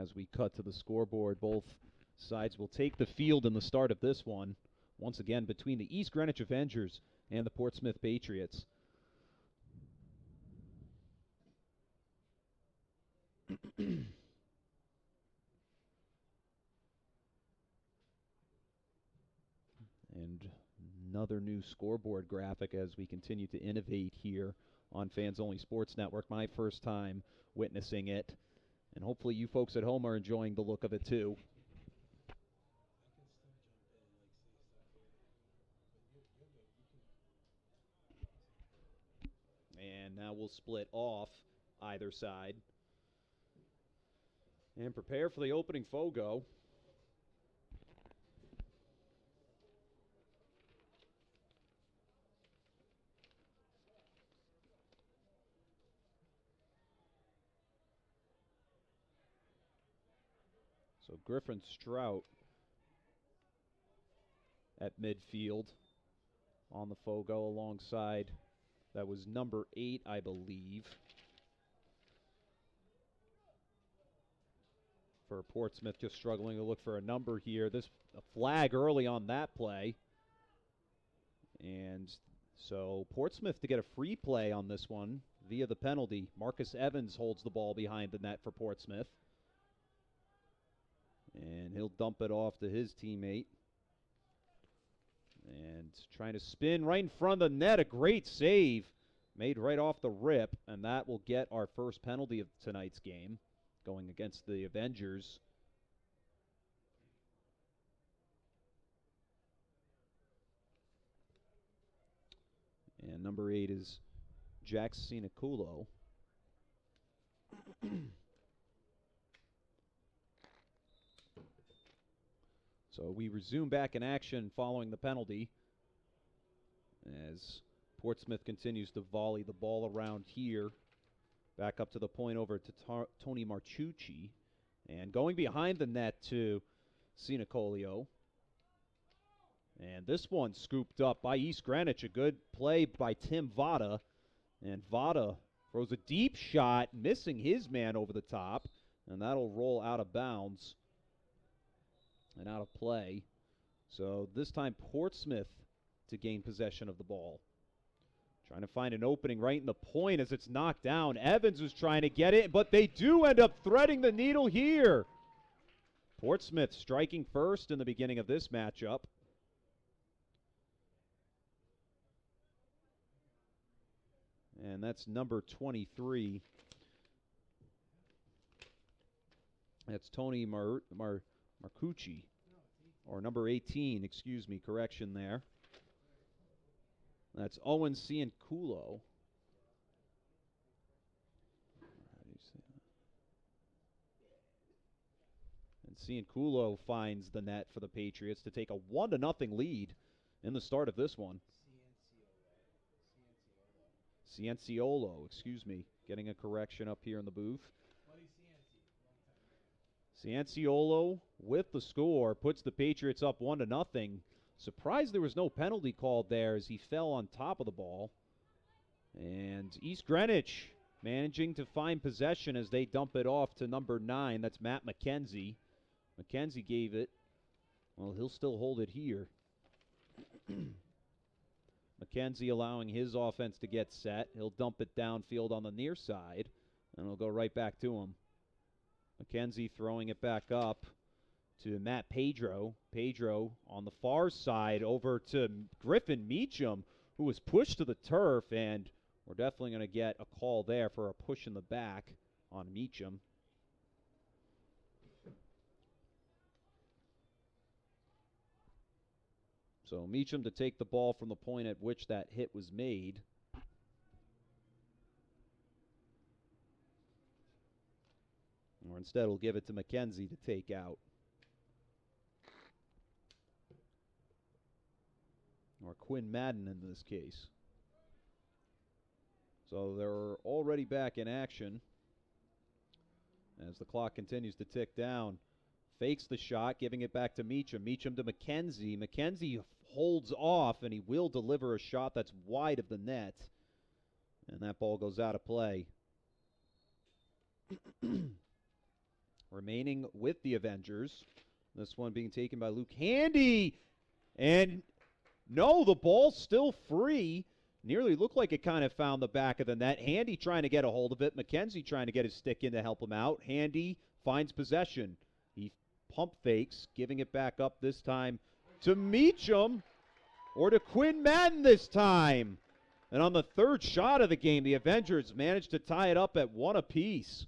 as we cut to the scoreboard, both sides will take the field in the start of this one. Once again, between the East Greenwich Avengers and the Portsmouth Patriots. And another new scoreboard graphic as we continue to innovate here on Fans Only Sports Network. My first time witnessing it. And hopefully you folks at home are enjoying the look of it too. And now we'll split off either side. And prepare for the opening FOGO. So Griffin Strout at midfield on the FOGO alongside, that was number 8, I believe, for Portsmouth, just struggling to look for a number here. A flag early on that play. And so Portsmouth to get a free play on this one via the penalty. Marcus Evans holds the ball behind the net for Portsmouth. And he'll dump it off to his teammate. And trying to spin right in front of the net. A great save made right off the rip. And that will get our first penalty of tonight's game, going against the Avengers. And number 8 is Jack Sinaculo. So we resume back in action following the penalty as Portsmouth continues to volley the ball around here. Back up to the point over to Tony Marchucci. And going behind the net to Sinacolio. And this one scooped up by East Greenwich. A good play by Tim Vada. And Vada throws a deep shot, missing his man over the top. And that'll roll out of bounds and out of play. So this time Portsmouth to gain possession of the ball. Trying to find an opening right in the point as it's knocked down. Evans was trying to get it, but they do end up threading the needle here. Portsmouth striking first in the beginning of this matchup. And that's number 23. That's Tony Marcucci. Or number 18, excuse me, correction there. That's Owen Cianculo. And Cianculo finds the net for the Patriots to take a 1-0 lead in the start of this one. Cianciolo, excuse me. Getting a correction up here in the booth. Cianciolo with the score puts the Patriots up 1-0. Surprised there was no penalty called there as he fell on top of the ball. And East Greenwich managing to find possession as they dump it off to number 9. That's Matt McKenzie. McKenzie gave it. Well, he'll still hold it here. McKenzie allowing his offense to get set. He'll dump it downfield on the near side, and it'll go right back to him. McKenzie throwing it back up to Matt Pedro. Pedro on the far side over to Griffin Meacham, who was pushed to the turf, and we're definitely going to get a call there for a push in the back on Meacham. So Meacham to take the ball from the point at which that hit was made. Or instead, we'll give it to McKenzie to take out. Or Quinn Madden in this case. So they're already back in action as the clock continues to tick down. Fakes the shot, giving it back to Meacham. Meacham to McKenzie. McKenzie holds off, and he will deliver a shot that's wide of the net. And that ball goes out of play. remaining with the Avengers. This one being taken by Luke Handy. And no, the ball's still free. Nearly looked like it kind of found the back of the net. Handy trying to get a hold of it. McKenzie trying to get his stick in to help him out. Handy finds possession. He pump fakes, giving it back up this time to Meacham, or to Quinn Madden this time. And on the third shot of the game, the Avengers managed to tie it up at 1 apiece.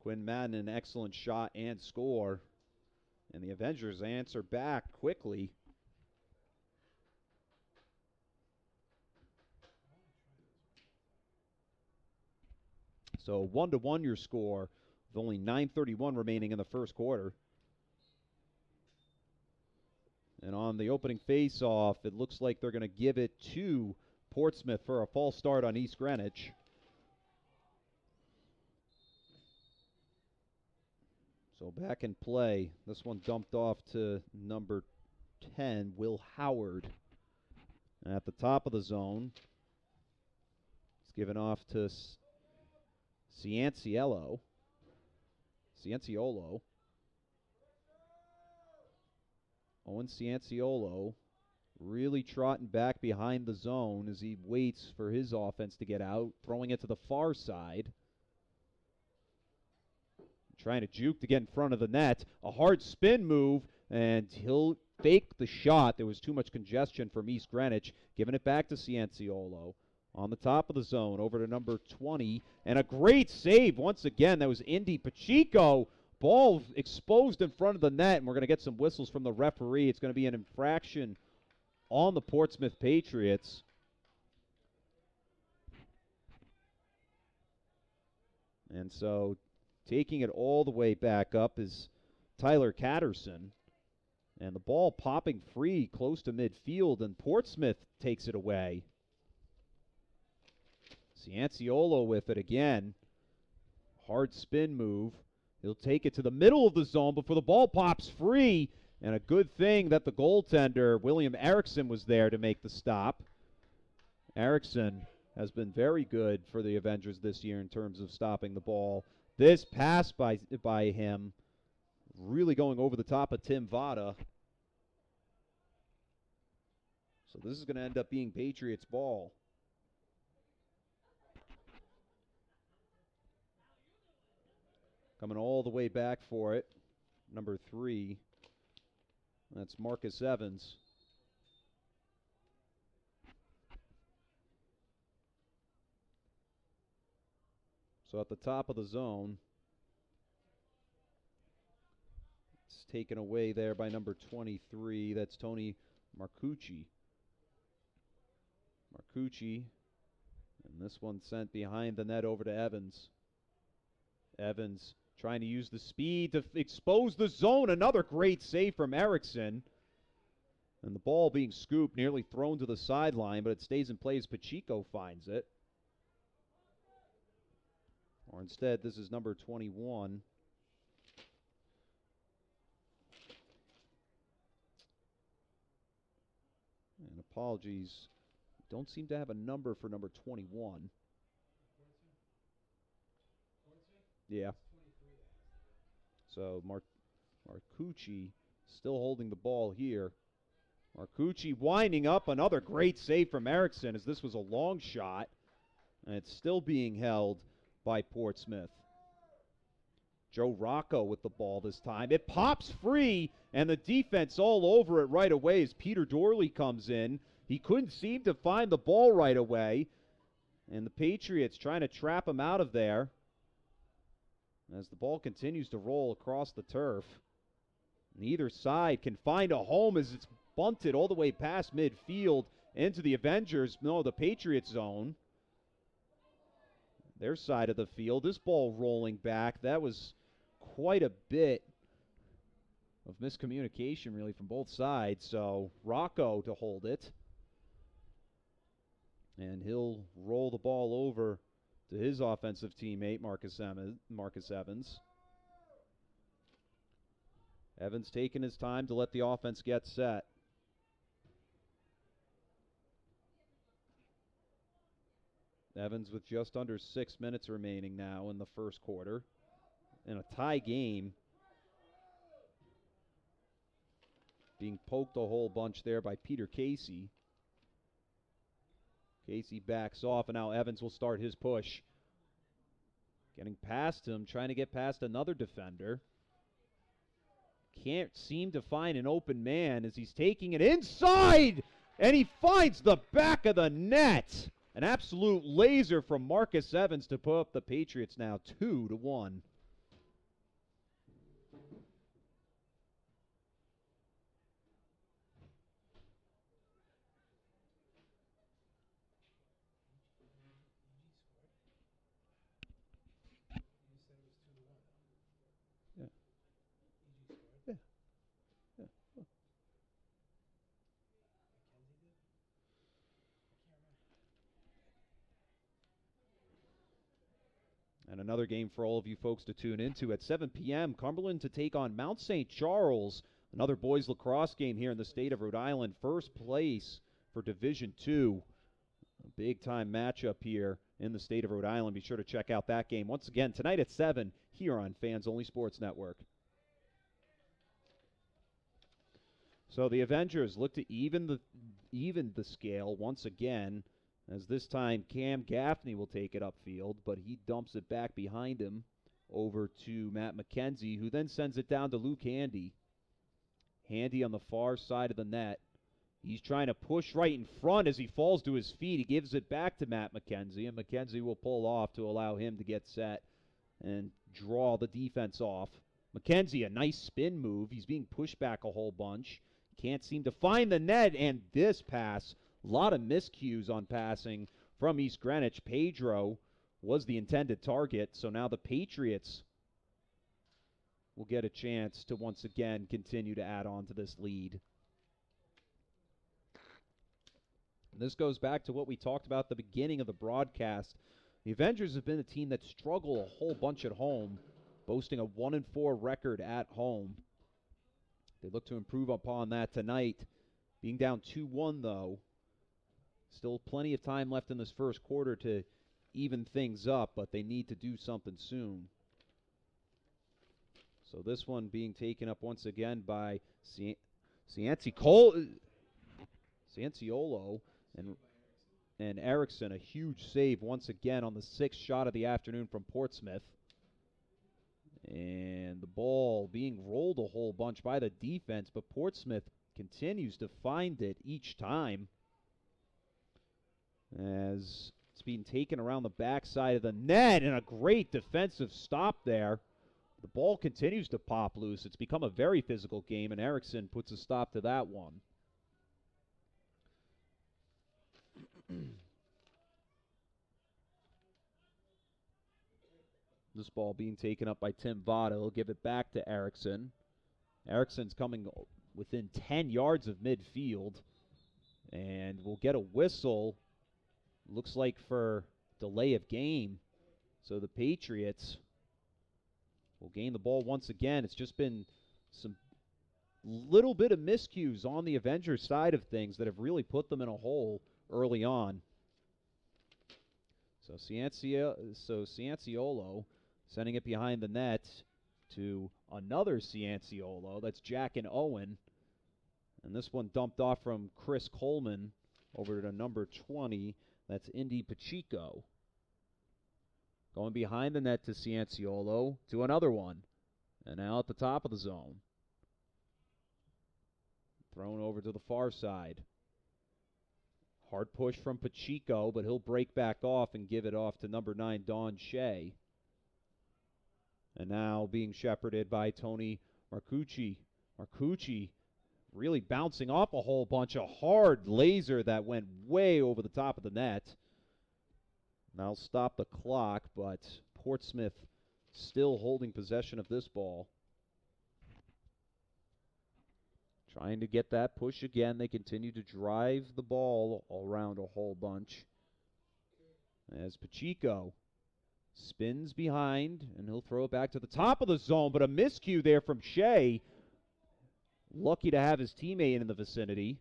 Quinn Madden, an excellent shot and score. And the Avengers answer back quickly. So 1-1 your score, with only 9:31 remaining in the first quarter. And on the opening face-off, it looks like they're going to give it to Portsmouth for a false start on East Greenwich. So back in play. This one dumped off to number 10, Will Howard. And at the top of the zone, it's given off to Cianciolo. Owen Cianciolo really trotting back behind the zone as he waits for his offense to get out, throwing it to the far side. Trying to juke to get in front of the net. A hard spin move, and he'll fake the shot. There was too much congestion from East Greenwich. Giving it back to Cianciolo. On the top of the zone, over to number 20. And a great save once again. That was Indy Pacheco. Ball exposed in front of the net, and we're going to get some whistles from the referee. It's going to be an infraction on the Portsmouth Patriots. And so taking it all the way back up is Tyler Catterson. And the ball popping free close to midfield, and Portsmouth takes it away. Cianciolo with it again. Hard spin move. He'll take it to the middle of the zone before the ball pops free. And a good thing that the goaltender, William Erickson, was there to make the stop. Erickson has been very good for the Avengers this year in terms of stopping the ball. This pass by him really going over the top of Tim Vada. So this is going to end up being Patriots ball. Coming all the way back for it, number 3. That's Marcus Evans. So at the top of the zone, it's taken away there by number 23. That's Tony Marcucci. And this one sent behind the net over to Evans. Evans trying to use the speed to expose the zone. Another great save from Erickson. And the ball being scooped, nearly thrown to the sideline, but it stays in play as Pacheco finds it. Or instead, this is number 21. And apologies, don't seem to have a number for number 21. Yeah. So Marcucci still holding the ball here. Marcucci winding up. Another great save from Erickson, as this was a long shot. And it's still being held by Portsmouth. Joe Rocco with the ball this time. It pops free, and the defense all over it right away as Peter Dorley comes in. He couldn't seem to find the ball right away. And the Patriots trying to trap him out of there. As the ball continues to roll across the turf. Neither side can find a home as it's bunted all the way past midfield into the the Patriots zone. Their side of the field. This ball rolling back. That was quite a bit of miscommunication, really, from both sides. So Rocco to hold it. And he'll roll the ball over to his offensive teammate, Marcus Evans. Evans taking his time to let the offense get set. Evans with just under 6 minutes remaining now in the first quarter. In a tie game. Being poked a whole bunch there by Peter Casey. Casey backs off, and now Evans will start his push. Getting past him, trying to get past another defender. Can't seem to find an open man as he's taking it inside, and he finds the back of the net. An absolute laser from Marcus Evans to put up the Patriots now 2-1. And another game for all of you folks to tune into at 7 p.m. Cumberland to take on Mount St. Charles. Another boys lacrosse game here in the state of Rhode Island. First place for Division II. A big-time matchup here in the state of Rhode Island. Be sure to check out that game once again tonight at 7 here on Fans Only Sports Network. So the Avengers look to even the scale once again, as this time Cam Gaffney will take it upfield, but he dumps it back behind him over to Matt McKenzie, who then sends it down to Luke Handy. Handy on the far side of the net. He's trying to push right in front as he falls to his feet. He gives it back to Matt McKenzie, and McKenzie will pull off to allow him to get set and draw the defense off. McKenzie, a nice spin move. He's being pushed back a whole bunch. Can't seem to find the net, and this pass, a lot of miscues on passing from East Greenwich. Pedro was the intended target, so now the Patriots will get a chance to once again continue to add on to this lead. This goes back to what we talked about at the beginning of the broadcast. The Avengers have been a team that struggle a whole bunch at home, boasting a 1-4 record at home. They look to improve upon that tonight. Being down 2-1, though. Still plenty of time left in this first quarter to even things up, but they need to do something soon. So this one being taken up once again by Cianciolo and Erickson. A huge save once again on the sixth shot of the afternoon from Portsmouth. And the ball being rolled a whole bunch by the defense, but Portsmouth continues to find it each time as it's being taken around the backside of the net, and a great defensive stop there. The ball continues to pop loose. It's become a very physical game, and Erickson puts a stop to that one. This ball being taken up by Tim Vada. He'll give it back to Erickson. Erickson's coming within 10 yards of midfield, and we'll get a whistle. Looks like for delay of game. So the Patriots will gain the ball once again. It's just been some little bit of miscues on the Avengers side of things that have really put them in a hole early on. So Cianciolo sending it behind the net to another Cianciolo. That's Jack and Owen. And this one dumped off from Chris Coleman over to number 20. That's Indy Pacheco. Going behind the net to Cianciolo to another one. And now at the top of the zone. Thrown over to the far side. Hard push from Pacheco, but he'll break back off and give it off to number 9, Don Shea. And now being shepherded by Tony Marcucci. Marcucci really bouncing off a whole bunch. A hard laser that went way over the top of the net. That'll stop the clock, but Portsmouth still holding possession of this ball. Trying to get that push again. They continue to drive the ball around a whole bunch. As Pacheco spins behind, and he'll throw it back to the top of the zone, but a miscue there from Shea. Lucky to have his teammate in the vicinity.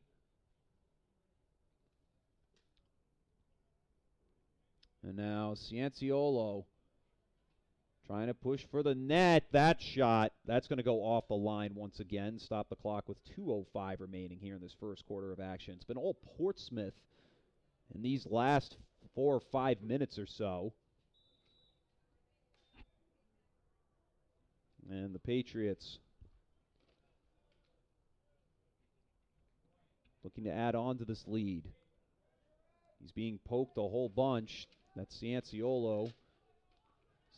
And now Cianciolo trying to push for the net. That shot, that's going to go off the line once again. Stop the clock with 2:05 remaining here in this first quarter of action. It's been all Portsmouth in these last 4 or 5 minutes or so. And the Patriots looking to add on to this lead. He's being poked a whole bunch. That's Cianciolo.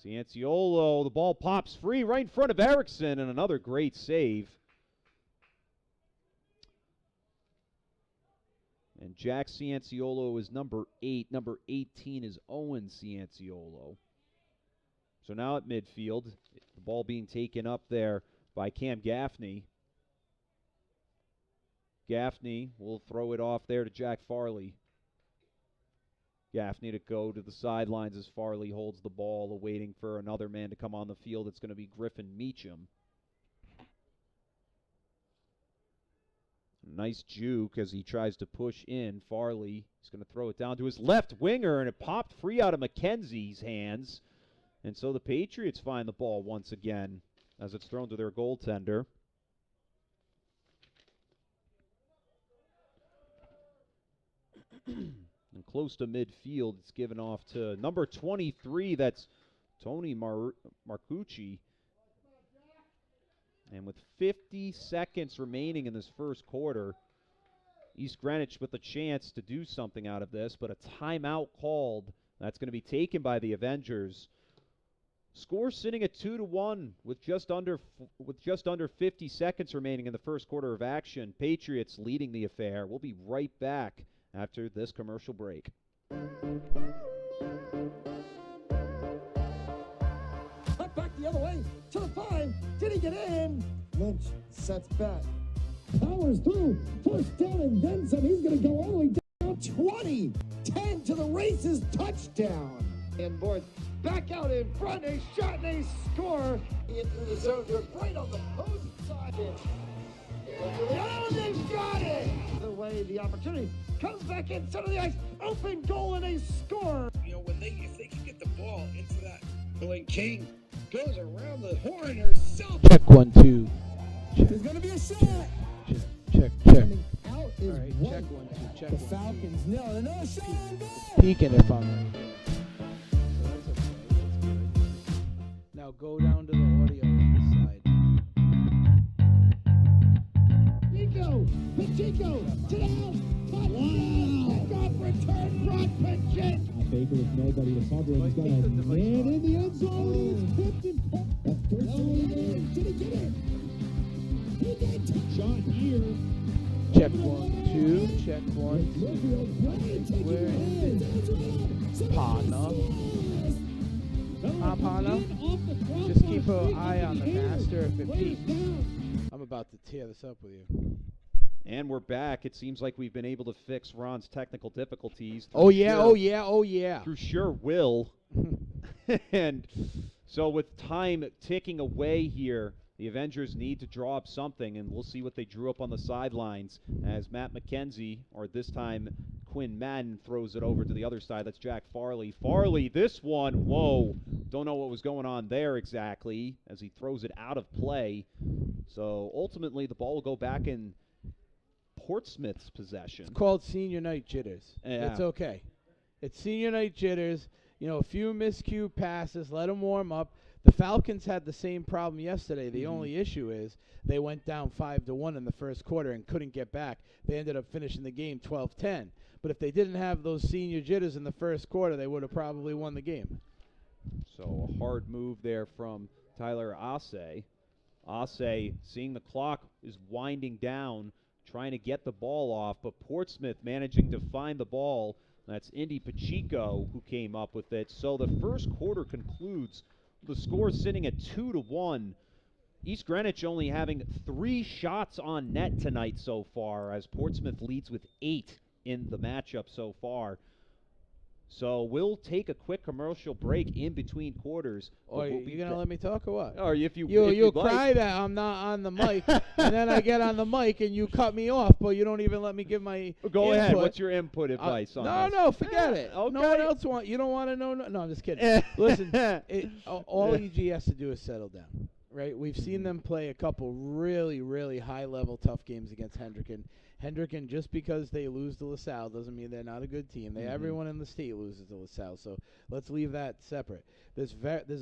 Cianciolo, the ball pops free right in front of Erickson, and another great save. And Jack Cianciolo is number 8. Number 18 is Owen Cianciolo. So now at midfield, the ball being taken up there by Cam Gaffney. Gaffney will throw it off there to Jack Farley. Gaffney to go to the sidelines as Farley holds the ball, awaiting for another man to come on the field. It's going to be Griffin Meacham. Nice juke as he tries to push in. Farley is going to throw it down to his left winger, and it popped free out of McKenzie's hands. And so the Patriots find the ball once again as it's thrown to their goaltender. And close to midfield, it's given off to number 23. That's Tony Marcucci. And with 50 seconds remaining in this first quarter, East Greenwich with a chance to do something out of this, but a timeout called. That's going to be taken by the Avengers. Score sitting at 2-1 with just under 50 seconds remaining in the first quarter of action. Patriots leading the affair. We'll be right back after this commercial break. Cut back the other way to the 5. Did he get in? Lynch sets back. Powers through. First down and then some. He's going to go all the way down 20. 10 to the races. Touchdown. And board back out in front. A shot and a score. Into the zone. They're right on the post side. Oh, they've got it. The way the opportunity comes back in center of the ice. Open goal and a score. You know, if they can get the ball into that, when King goes around the horn herself. Check 1, 2. There's going to be a shot. Check. Coming out is All right, one. check 1, 2. Check The 1, Falcons 2. nail another shot on goal. Peeking if I'm right. So that's okay. That's good. Now go down to the audio on this side. Pacheco to the house. Pick-off return, Brock Pacheco. Baker with nobody to cover him. He's got a man in the end zone. He's tipped and that's first down. Did he get it? He did. Shot here. Check 1, 2. Check 1, 2. Where is it? Partner. Partner. Just keep an eye on the master if it peaks. I'm about to tear this up with you. And we're back. It seems like we've been able to fix Ron's technical difficulties. Oh yeah. Through sheer will. And so with time ticking away here, the Avengers need to draw up something, and we'll see what they drew up on the sidelines as Matt McKenzie, or this time Quinn Madden, throws it over to the other side. That's Jack Farley. Farley, this one, whoa. Don't know what was going on there exactly as he throws it out of play. So ultimately the ball will go back in Portsmouth's possession. It's called senior night jitters. Yeah. It's okay. It's senior night jitters. You know, a few miscue passes, let them warm up. The Falcons had the same problem yesterday. The only issue is they went down 5-1 in the first quarter and couldn't get back. They ended up finishing the game 12-10. But if they didn't have those senior jitters in the first quarter, they would have probably won the game. So a hard move there from Tyler Asse. Asse, seeing the clock is winding down, trying to get the ball off, but Portsmouth managing to find the ball. That's Indy Pacheco who came up with it. So the first quarter concludes. The score sitting at 2-1. East Greenwich only having 3 shots on net tonight so far, as Portsmouth leads with 8 in the matchup so far. So we'll take a quick commercial break in between quarters. Or but we'll you be gonna let me talk or what? Or if you You'll you'd cry like. that I'm not on the mic, and then I get on the mic and you cut me off, but you don't even let me give my Go ahead. input. What's your input advice on this? No, forget it. Okay. No one else you don't want to know. No, I'm just kidding. Listen, all EG has to do is settle down, right? We've seen them play a couple really, really high-level tough games against Hendricken. Hendricken, just because they lose to LaSalle doesn't mean they're not a good team. Everyone in the state loses to LaSalle, so let's leave that separate. There's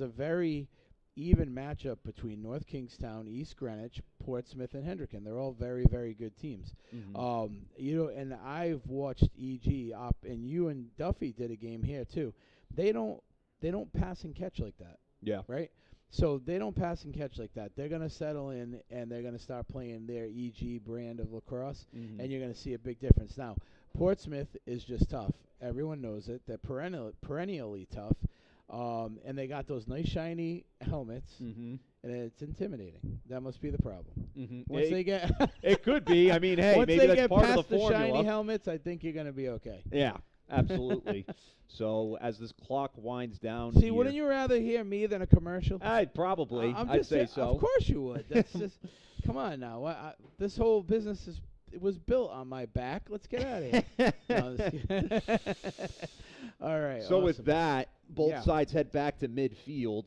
a very even matchup between North Kingstown, East Greenwich, Portsmouth, and Hendricken. They're all very, very good teams. And I've watched EG up, and you and Duffy did a game here too. They don't pass and catch like that. Yeah. Right? So they don't pass and catch like that. They're going to settle in, and they're going to start playing their EG brand of lacrosse, and you're going to see a big difference. Now, Portsmouth is just tough. Everyone knows it. They're perennially tough, and they got those nice shiny helmets, and it's intimidating. That must be the problem. Once they get it could be. I mean, hey, once maybe they that's get part past of the formula. shiny helmets, I think you're going to be okay. Yeah, absolutely. So as this clock winds down, See, wouldn't you rather hear me than a commercial? I'd probably. I'd say so. Of course you would. That's just come on now. This whole business it was built on my back. Let's get out of here. No, all right. So awesome. with that, both sides head back to midfield.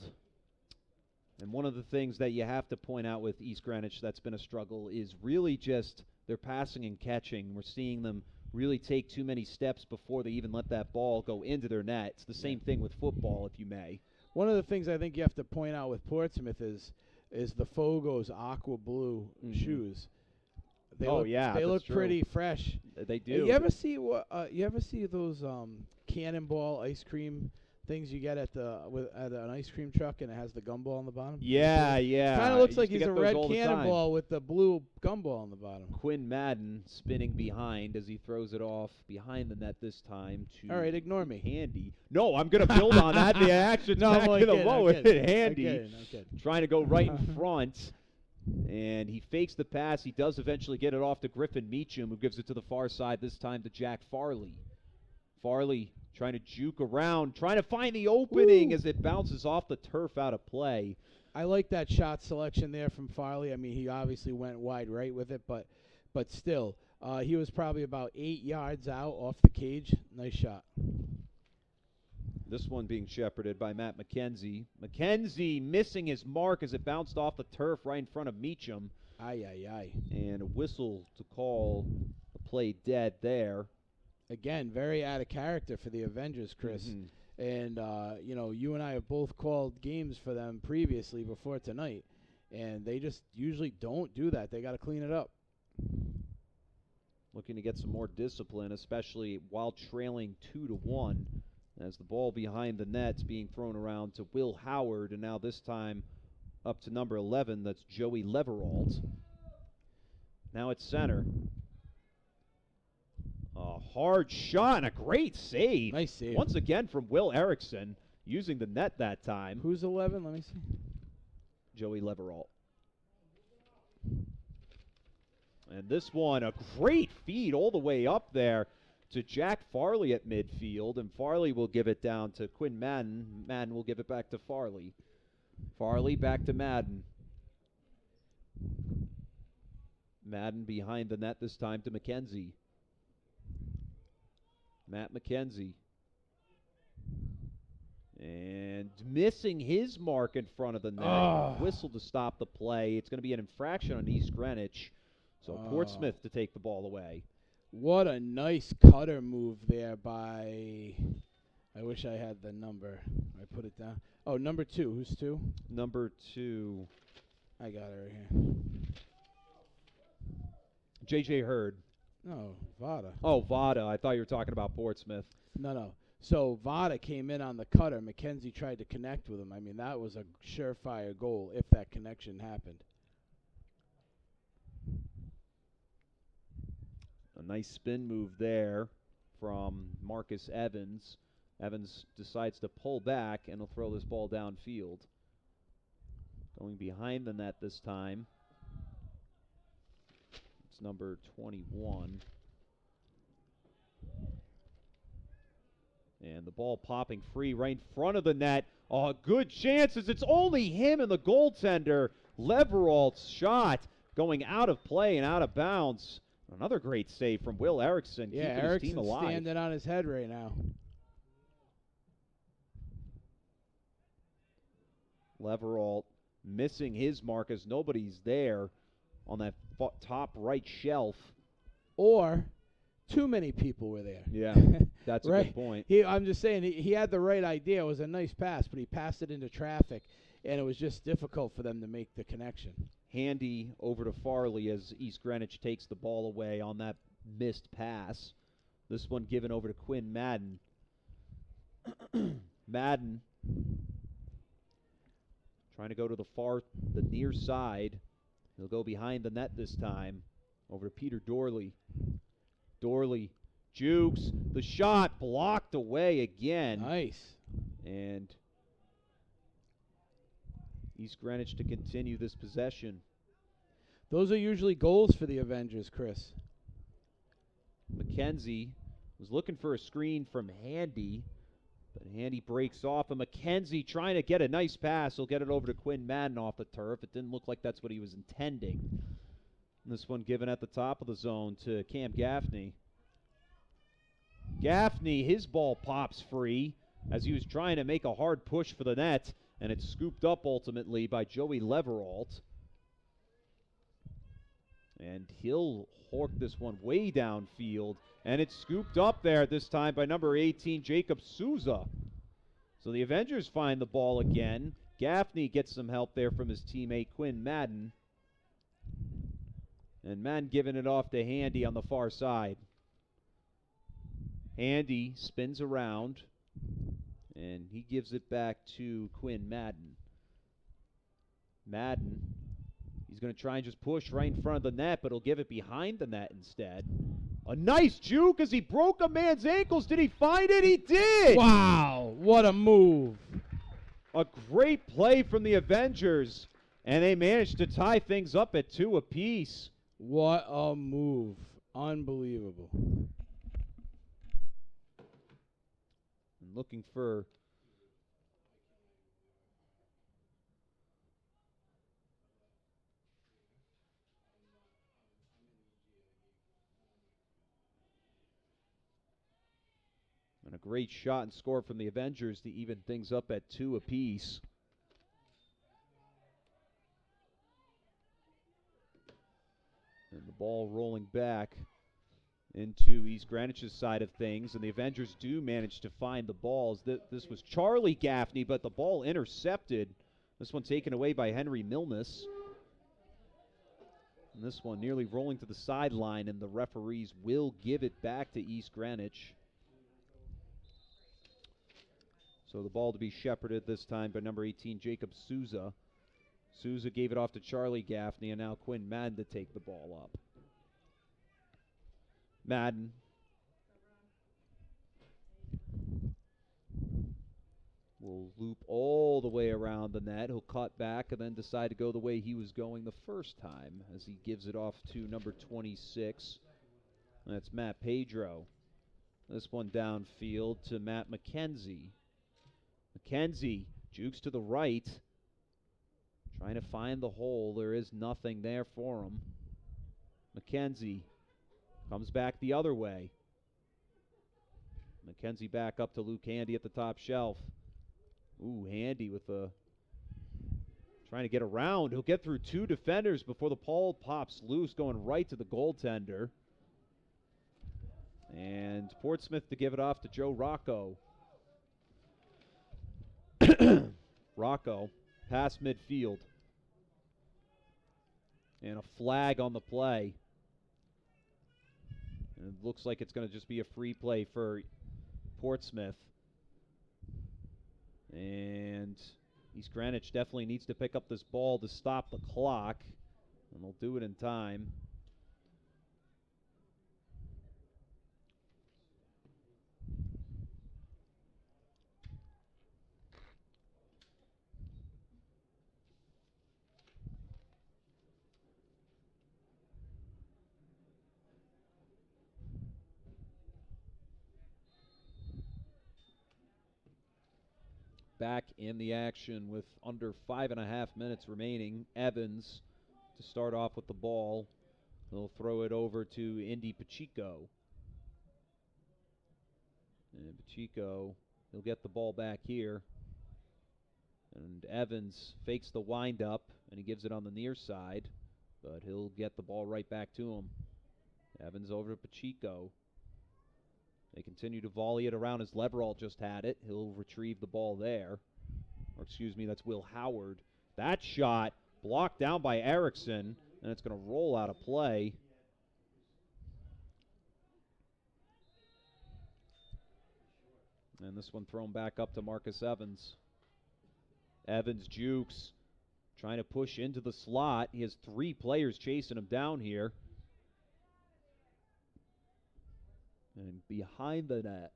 And one of the things that you have to point out with East Greenwich that's been a struggle is really just their passing and catching. We're seeing them really take too many steps before they even let that ball go into their net. It's the same thing with football, if you may. One of the things I think you have to point out with Portsmouth is the Fogo's aqua blue shoes. They look true. pretty fresh. They do. You ever see those cannonball ice cream things you get at an ice cream truck, and it has the gumball on the bottom? Yeah. Kind of looks I like used to he's a get those red all the time. cannonball with the blue gumball on the bottom. Quinn Madden spinning behind as he throws it off behind the net this time to All right, ignore me. Handy. No, I'm going to build on that. The action's No, back I'm to the kidding, low I'm with kidding, Handy. I'm kidding. Trying to go right in front. And he fakes the pass. He does eventually get it off to Griffin Meacham, who gives it to the far side, this time to Jack Farley. Farley trying to juke around, trying to find the opening as it bounces off the turf out of play. I like that shot selection there from Farley. I mean, he obviously went wide right with it, but still, he was probably about 8 yards out off the cage. Nice shot. This one being shepherded by Matt McKenzie. McKenzie missing his mark as it bounced off the turf right in front of Meacham. Aye. And a whistle to call the play dead there. Again, very out of character for the Avengers, Chris. And, you and I have both called games for them previously before tonight, and they just usually don't do that. They got to clean it up. Looking to get some more discipline, especially while trailing 2-1, as the ball behind the net's being thrown around to Will Howard, and now this time up to number 11, that's Joey Leveralt. Now it's center. A hard shot and a great save. Nice save. Once again from Will Erickson, using the net that time. Who's 11? Let me see. Joey Leveralt. And this one, a great feed all the way up there to Jack Farley at midfield, and Farley will give it down to Quinn Madden. Madden will give it back to Farley. Farley back to Madden. Madden behind the net this time to McKenzie. Matt McKenzie. And missing his mark in front of the net. Whistle to stop the play. It's going to be an infraction on East Greenwich. So Portsmouth to take the ball away. What a nice cutter move there by, I wish I had the number. I put it down. Oh, number 2. Who's 2? Number 2. I got it right here. J.J. Hurd. No, Vada. Oh, Vada. I thought you were talking about Portsmouth. No. So Vada came in on the cutter. McKenzie tried to connect with him. I mean, that was a surefire goal if that connection happened. A nice spin move there from Marcus Evans. Evans decides to pull back and will throw this ball downfield. Going behind the net this time. It's number 21. And the ball popping free right in front of the net. Oh, good chances. It's only him and the goaltender. Leveralt's shot going out of play and out of bounds. Another great save from Will Erickson, Yeah, keeping his team Erickson's alive. standing on his head right now. Leveralt missing his mark as nobody's there on that top right shelf. Or too many people were there. Yeah, that's a right? good point. I'm just saying, he had the right idea. It was a nice pass, but he passed it into traffic, and it was just difficult for them to make the connection. Handy over to Farley as East Greenwich takes the ball away on that missed pass. This one given over to Quinn Madden. Madden trying to go to the near side. He'll go behind the net this time. Over to Peter Dorley. Dorley jukes. The shot blocked away again. Nice. And East Greenwich to continue this possession. Those are usually goals for the Avengers, Chris. McKenzie was looking for a screen from Handy, but Handy breaks off, and McKenzie trying to get a nice pass. He'll get it over to Quinn Madden off the turf. It didn't look like that's what he was intending. And this one given at the top of the zone to Cam Gaffney. Gaffney, his ball pops free as he was trying to make a hard push for the net, and it's scooped up ultimately by Joey Leveralt. And he'll hork this one way downfield, and it's scooped up there this time by number 18, Jacob Souza. So the Avengers find the ball again. Gaffney gets some help there from his teammate Quinn Madden. And Madden giving it off to Handy on the far side. Handy spins around, and he gives it back to Quinn Madden. Madden, he's going to try and just push right in front of the net, but he'll give it behind the net instead. A nice juke as he broke a man's ankles. Did he find it? He did! Wow, what a move. A great play from the Avengers, and they managed to tie things up at 2 apiece. What a move. Unbelievable. And looking for and a great shot and score from the Avengers to even things up at 2 apiece. And the ball rolling back into East Greenwich's side of things, and the Avengers do manage to find the balls. This was Charlie Gaffney, but the ball intercepted. This one taken away by Henry Milnes. And this one nearly rolling to the sideline, and the referees will give it back to East Greenwich. So the ball to be shepherded this time by number 18, Jacob Souza. Souza gave it off to Charlie Gaffney, and now Quinn Madden to take the ball up. Madden. Will loop all the way around the net. He'll cut back and then decide to go the way he was going the first time as he gives it off to number 26. That's Matt Pedro. This one downfield to Matt McKenzie. McKenzie jukes to the right. Trying to find the hole. There is nothing there for him. McKenzie comes back the other way. McKenzie back up to Luke Handy at the top shelf. Ooh, Handy with a trying to get around. He'll get through 2 defenders before the ball pops loose, going right to the goaltender. And Portsmouth to give it off to Joe Rocco. Rocco, past midfield. And a flag on the play. And it looks like it's going to just be a free play for Portsmouth. And East Greenwich definitely needs to pick up this ball to stop the clock. And they'll do it in time. back in the action with under 5.5 minutes remaining. Evans to start off with the ball. He'll throw it over to Indy Pacheco. And Pacheco, he'll get the ball back here. And Evans fakes the windup, and he gives it on the near side, but he'll get the ball right back to him. Evans over to Pacheco. They continue to volley it around as Leverall just had it. He'll retrieve the ball there. Or excuse me, that's Will Howard. That shot blocked down by Erickson, and it's going to roll out of play. And this one thrown back up to Marcus Evans. Evans jukes, trying to push into the slot. He has 3 players chasing him down here. And behind the net,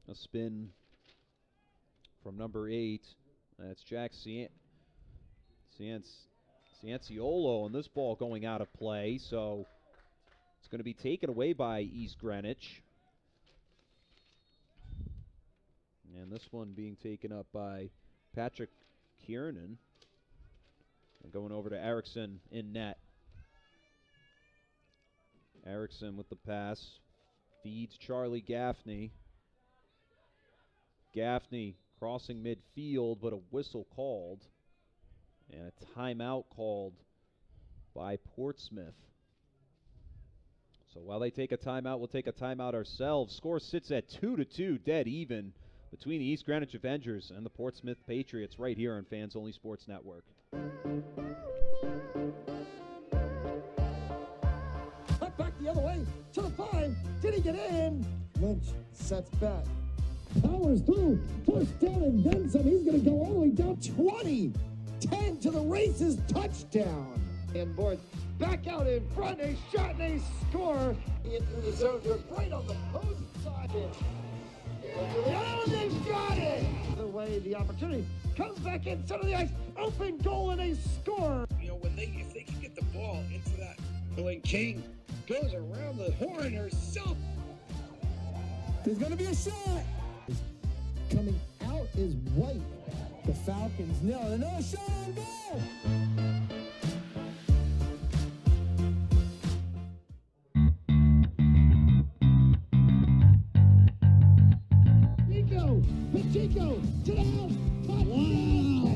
a spin from number 8. That's Jack Cianciolo, and this ball going out of play, so it's going to be taken away by East Greenwich. And this one being taken up by Patrick Kiernan. And going over to Erickson in net. Erickson with the pass. Feeds Charlie Gaffney. Gaffney crossing midfield, but a whistle called. And a timeout called by Portsmouth. So while they take a timeout, we'll take a timeout ourselves. Score sits at 2-2, dead even, between the East Greenwich Avengers and the Portsmouth Patriots right here on Fans Only Sports Network. Cut back the other way to the 5. Did he get in? Lynch sets back. Powers through. First down and then some. He's going to go all the way down 20. 10 to the races. Touchdown. And boards back out in front. A shot and a score. Into the zone. Right on the post side. Oh, they got it! The way the opportunity comes back in center of the ice, open goal and a score. You know, if they can get the ball into that, when King goes around the horn herself. There's going to be a shot. Coming out is White. The Falcons nil. Another shot on goal. Pacheco to the house. Touchdown.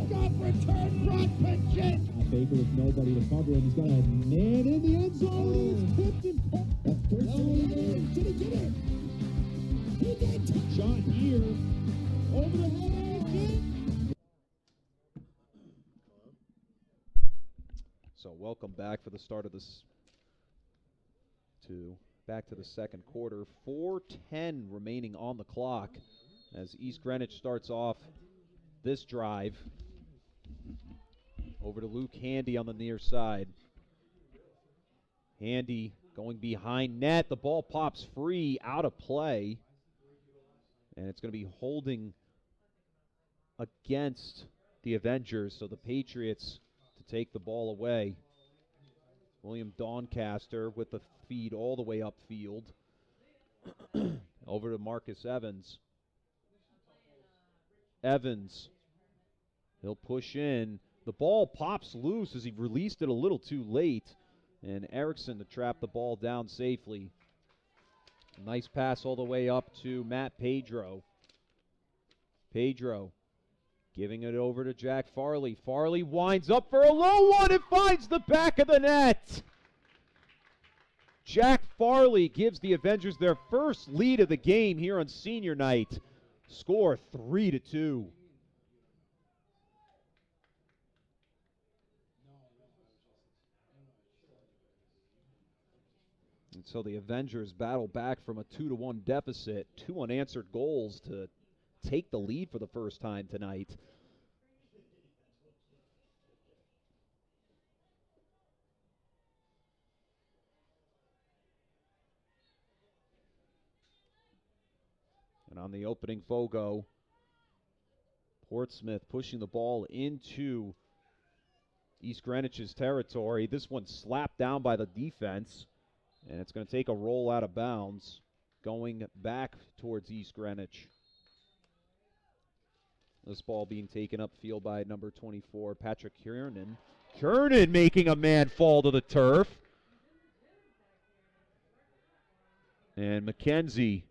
Kickoff return. Brock Pacheco. Baker with nobody to cover him. He's got a man in the end zone. He's tipped and pumped. That's first down. Did he get it? He did. Shot here. Over the head. So welcome back for the start of this back to the second quarter. 4:10 remaining on the clock as East Greenwich starts off this drive. Over to Luke Handy on the near side. Handy going behind net. The ball pops free out of play. And it's going to be holding against the Avengers, so the Patriots to take the ball away. William Doncaster with the feed all the way upfield. Over to Marcus Evans. Evans. He'll push in. The ball pops loose as he released it a little too late. And Erickson to trap the ball down safely. Nice pass all the way up to Matt Pedro. Pedro giving it over to Jack Farley. Farley winds up for a low one. It finds the back of the net. Jack Farley gives the Avengers their first lead of the game here on senior night. Score 3-2. And so the Avengers battle back from a 2-1 deficit. 2 unanswered goals to take the lead for the first time tonight. And on the opening Fogo, Portsmouth pushing the ball into East Greenwich's territory. This one slapped down by the defense, and it's going to take a roll out of bounds. going back towards East Greenwich. This ball being taken upfield by number 24, Patrick Kiernan. Kiernan making a man fall to the turf. And McKenzie.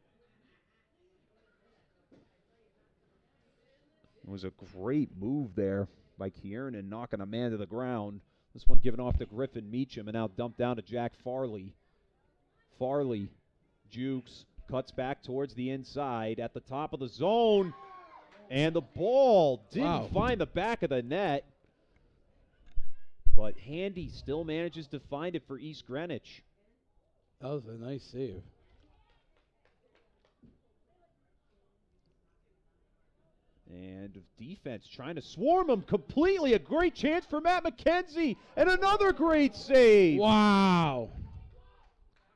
It was a great move there by Kiernan, knocking a man to the ground. This one given off to Griffin Meacham and now dumped down to Jack Farley. Farley jukes, cuts back towards the inside at the top of the zone. And the ball didn't find the back of the net. But Handy still manages to find it for East Greenwich. That was a nice save. And defense trying to swarm him completely. A great chance for Matt McKenzie. And another great save. Wow.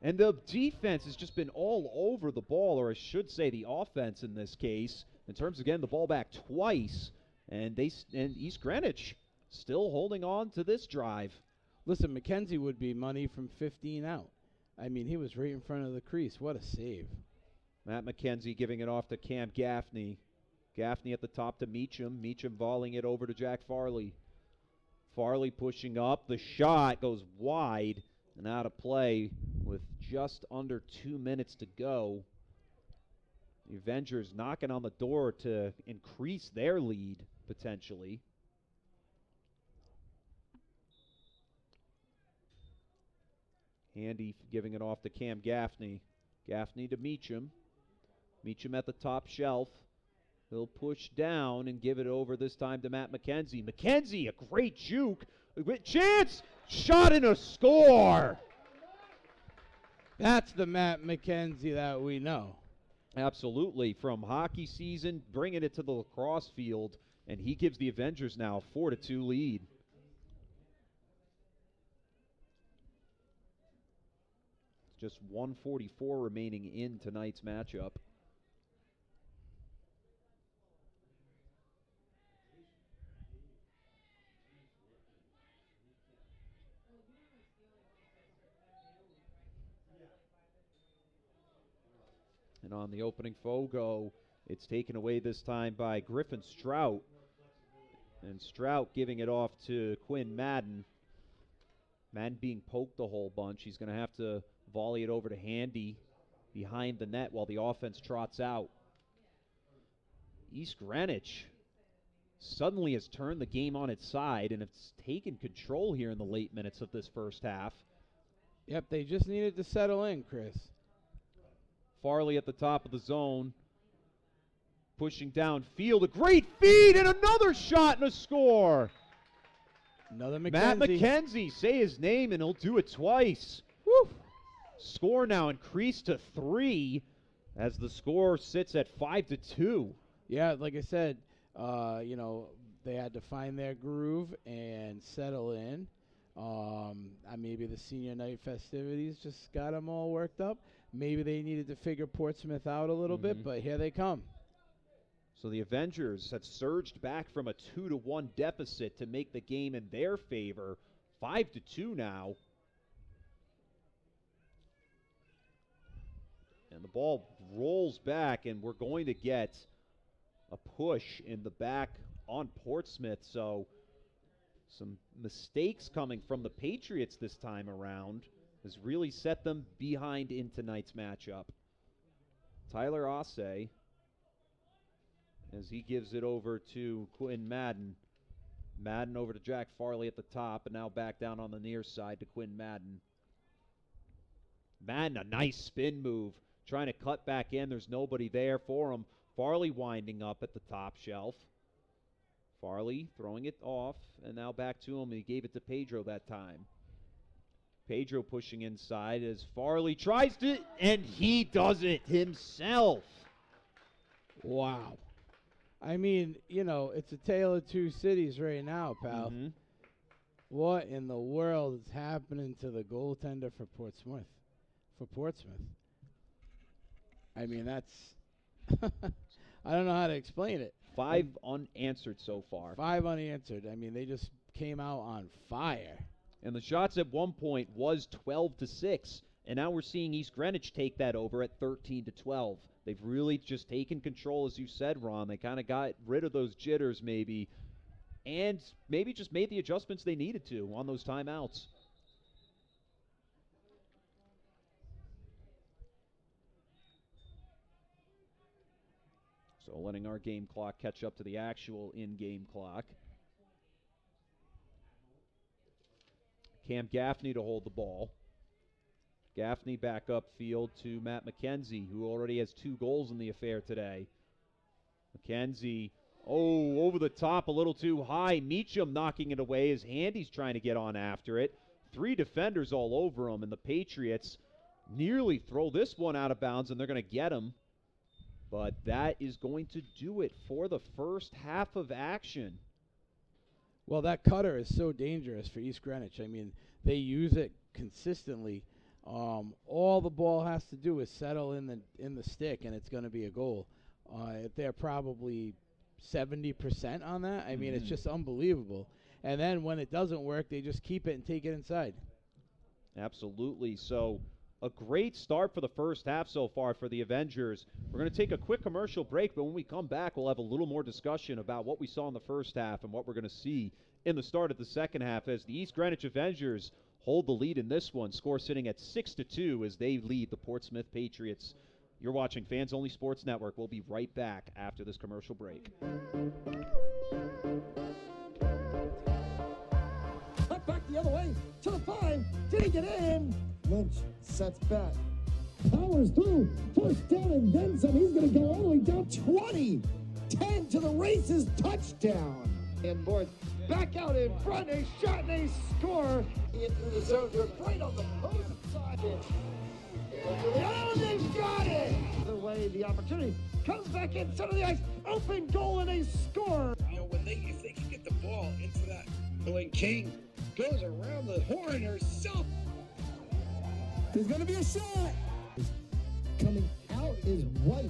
And the defense has just been all over the ball, or I should say the offense in this case, in terms of getting the ball back twice. And East Greenwich still holding on to this drive. Listen, McKenzie would be money from 15 out. I mean, he was right in front of the crease. What a save. Matt McKenzie giving it off to Cam Gaffney. Gaffney at the top to Meacham. Meacham volleying it over to Jack Farley. Farley pushing up. The shot goes wide and out of play with just under 2 minutes to go. The Avengers knocking on the door to increase their lead, potentially. Handy giving it off to Cam Gaffney. Gaffney to Meacham. Meacham at the top shelf. He'll push down and give it over this time to Matt McKenzie. McKenzie, a great juke. A great chance! Shot and a score! That's the Matt McKenzie that we know. Absolutely. From hockey season, bringing it to the lacrosse field, and he gives the Avengers now a 4-2 lead. Just 1:44 remaining in tonight's matchup. And on the opening photo, it's taken away this time by Griffin Strout. And Strout giving it off to Quinn Madden. Madden being poked a whole bunch. He's going to have to volley it over to Handy behind the net while the offense trots out. East Greenwich suddenly has turned the game on its side, and it's taken control here in the late minutes of this first half. Yep, they just needed to settle in, Chris. Farley at the top of the zone, pushing downfield. A great feed and another shot and a score. Another McKenzie. Matt McKenzie, say his name and he'll do it twice. Woo. Score now increased to 3 as the score sits at 5-2. Yeah, like I said, they had to find their groove and settle in. Maybe the senior night festivities just got them all worked up. Maybe they needed to figure Portsmouth out a little bit, but here they come. So the Avengers have surged back from a 2-1 deficit to make the game in their favor. 5-2 now. And the ball rolls back, and we're going to get a push in the back on Portsmouth. So some mistakes coming from the Patriots this time around has really set them behind in tonight's matchup. Tyler Osse, as he gives it over to Quinn Madden. Madden over to Jack Farley at the top, and now back down on the near side to Quinn Madden. Madden, a nice spin move, trying to cut back in. There's nobody there for him. Farley winding up at the top shelf. Farley throwing it off, and now back to him. He gave it to Pedro that time. Pedro pushing inside as Farley tries to, and he does it himself. Wow. I mean, it's a tale of two cities right now, pal. Mm-hmm. What in the world is happening to the goaltender for Portsmouth? I mean, that's I don't know how to explain it. 5 unanswered so far. 5 unanswered. I mean, they just came out on fire. And the shots at one point was 12-6 And now we're seeing East Greenwich take that over at 13-12. They've really just taken control, as you said, Ron. They kind of got rid of those jitters maybe, and maybe just made the adjustments they needed to on those timeouts. So letting our game clock catch up to the actual in-game clock. Cam Gaffney to hold the ball. Gaffney back upfield to Matt McKenzie, who already has 2 goals in the affair today. McKenzie, over the top, a little too high. Meacham knocking it away as Handy's trying to get on after it. 3 defenders all over him, and the Patriots nearly throw this one out of bounds, and they're going to get him. But that is going to do it for the first half of action. Well, that cutter is so dangerous for East Greenwich. I mean, they use it consistently. All the ball has to do is settle in the stick, and it's going to be a goal. They're probably 70% on that. I mean, it's just unbelievable. And then when it doesn't work, they just keep it and take it inside. Absolutely. So a great start for the first half so far for the Avengers. We're going to take a quick commercial break, but when we come back, we'll have a little more discussion about what we saw in the first half and what we're going to see in the start of the second half as the East Greenwich Avengers hold the lead in this one. Score sitting at 6-2 as they lead the Portsmouth Patriots. You're watching Fans Only Sports Network. We'll be right back after this commercial break. Cut back the other way to the 5. Did he get in? Lynch sets back. Powers through. First down and then some. He's going to go all the way down 20. 10 to the races. Touchdown. And Board back out in front. A shot and a score. Into the zone. They're right on the post side. Oh, they've got it. The way the opportunity comes back in center of the ice. Open goal and a score. You know, if they can get the ball into that, when King goes around the horn herself. There's going to be a shot. Coming out is White.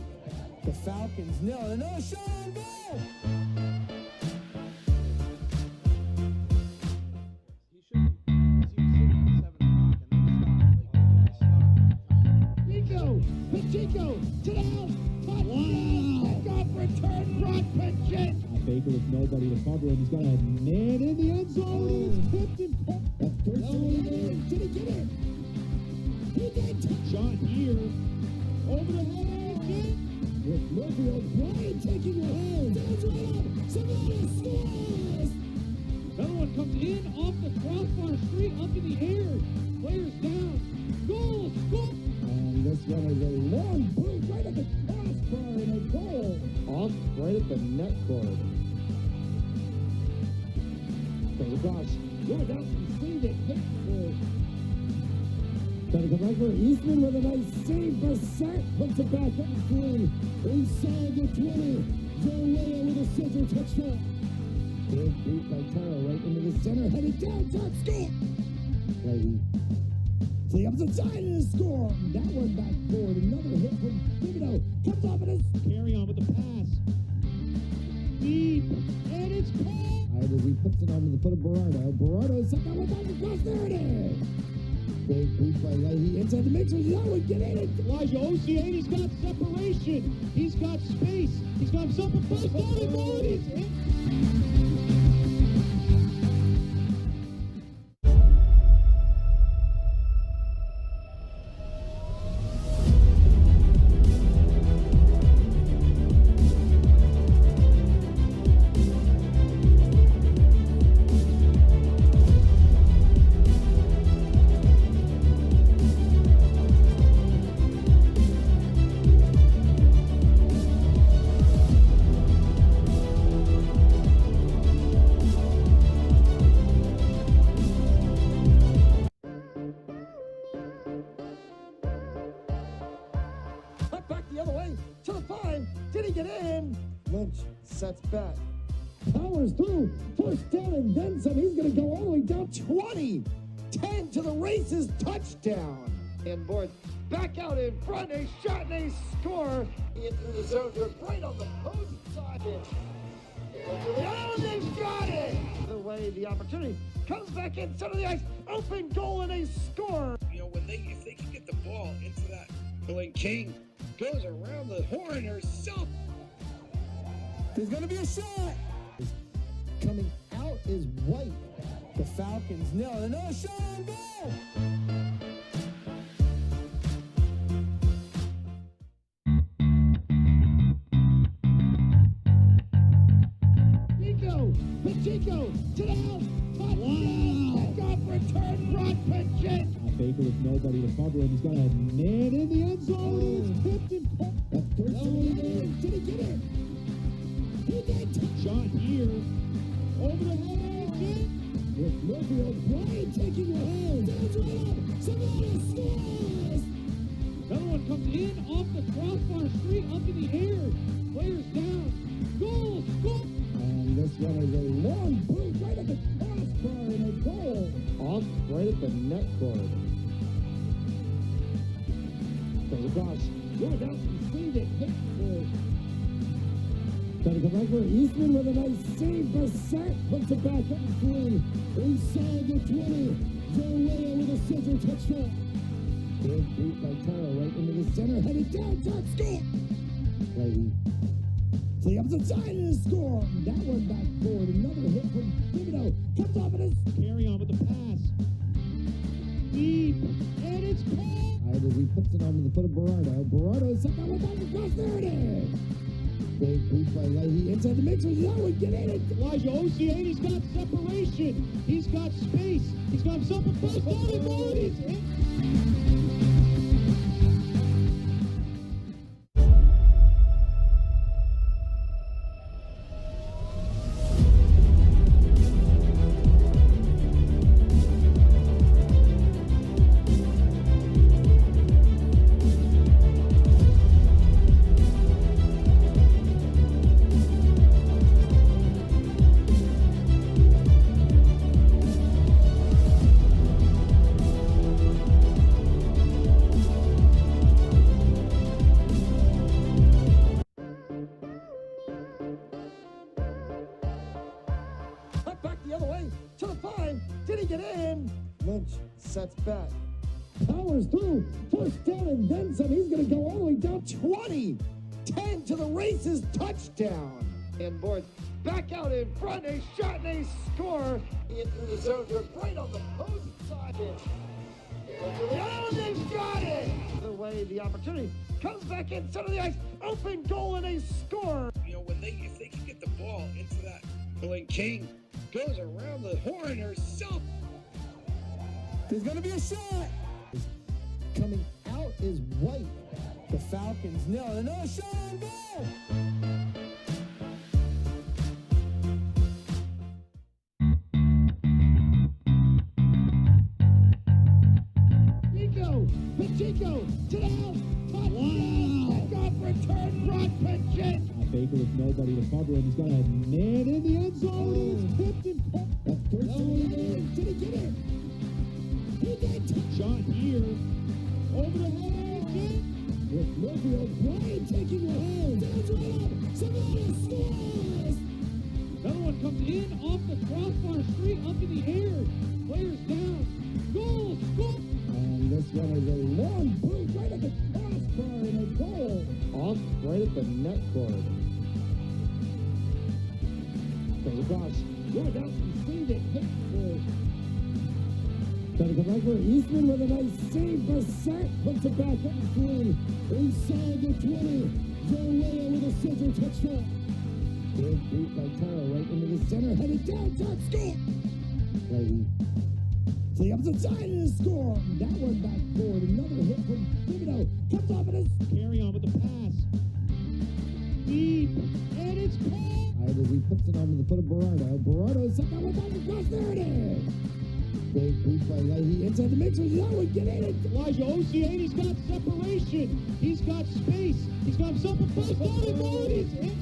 The Falcons nil. Another shot on goal. Pacheco to the house. Pick-off return. Brock Pacheco. Baker with nobody to cover him. He's got a man in the end zone. It's tipped and that's Did he get it? He did. Shot here. Over the head. With Murphy O'Brien taking it home. That's right up. Somebody scores. Another one comes in off the crossbar, straight up in the air. Players down. Goal. Goal. And this one is a long boot right at the crossbar and a goal. Off right at the net cord. Gosh, goes out and saved it. Gotta go back for Eastman with a nice save. Bassett puts it back up through. Inside the 20. Zorea with a scissor touchdown. Big beat by Taro right into the center. Headed down, top score. Lady. To the opposite side and a score. That one back forward. Another hit from Thibodeau. Comes off and is carry on with the pass. Deep. And it's caught. As he puts it onto the foot of Berardo. Berardo sent that one back across. There it is. Big beat by Leahy. Inside the mixer. That would get in it. Elijah Ocean. He's got separation. He's got space. He's got himself a first down and more. He's in. Sets back. Powers through. First down and then some. He's going to go all the way down 20. 10 to the races. Touchdown. And Board back out in front. A shot and a score. Into the zone. They're right on the post side. Oh, they've got it. The way the opportunity comes back in center of the ice. Open goal and a score. You know, if they can get the ball into that. When King goes around the horn herself. There's going to be a shot. Coming out is White. The Falcons nil. Another shot on goal. Pacheco to the house. Touchdown. Kickoff return. Brock Pacheco. Baker with nobody to cover him. He's got a man in the end zone. He's tipped and that's Portsmouth. Did he get it? He did. Shot here. Over the head. With Murphy O'Brien taking a hold. That's right up. Somebody scores. Another one comes in off the crossbar, straight up in the air. Players down. Goal. Goal. And this one is a long boot right at the crossbar and a goal. Off right at the net cord. Goes across. Goes out and saved it. Trying to come back for Eastman with a nice save. Bassett puts it back up through. Inside the 20. Zorea with a scissor touchdown. Big beat by Taro right into the center. Headed down. Top score. Right. To the opposite side and a score. That one back forward. Another hit from Thibodeau. Comes off and is Carry on with the pass. Deep. And it's caught. as he puts it onto the foot of Berardo. Berardo sent that one back across. There it is. Big boot by Leahy inside the mixer. That would get in it. Elijah Oceani's got separation. He's got space. He's got himself a first down and more. He's in. Sets back. Powers through. First down and then some. He's going to go all the way down 20. 10 to the races. Touchdown. And boards back out in front. A shot and a score. Into the zone. They're right on the post side. Oh, they've got it. The way the opportunity comes back in center of the ice. Open goal and a score. You know, if they can get the ball into that, when King goes around the horn herself. There's going to be a shot. Coming out is White. The Falcons nil. Another shot on goal. Pacheco to the house. Touchdown. Kickoff return. Brock Pacheco. Baker with nobody to cover him. He's got a man in the end zone. He's tipped and that's Portsmouth. Did he get it? Shot here. Over the head. With Murphy O'Brien taking a hold. That's right up. Somebody scores. Another one comes in off the crossbar, straight up in the air. Players down. Goal. Goal. And this one is a long boot right at the crossbar and a goal. Off right at the net cord. Goes across. Goes out and saved it. Trying to come back for Eastman with a nice save. Bassett puts it back up through. Inside the 20. Zorea with a scissor touchdown. Big boot by Taro right into the center. Headed down. Top score. Right. To the opposite side and a score. That one back forward. Another hit from Thibodeau. Comes off and is Carry on with the pass. Deep. And it's caught. as he puts it onto the foot of Berardo. Berardo sent that one back across. There it is. Big boot by Leahy inside the mixer. That would get in it. Elijah Oceani's got separation. He's got space. He's got himself a first down and more. He's in.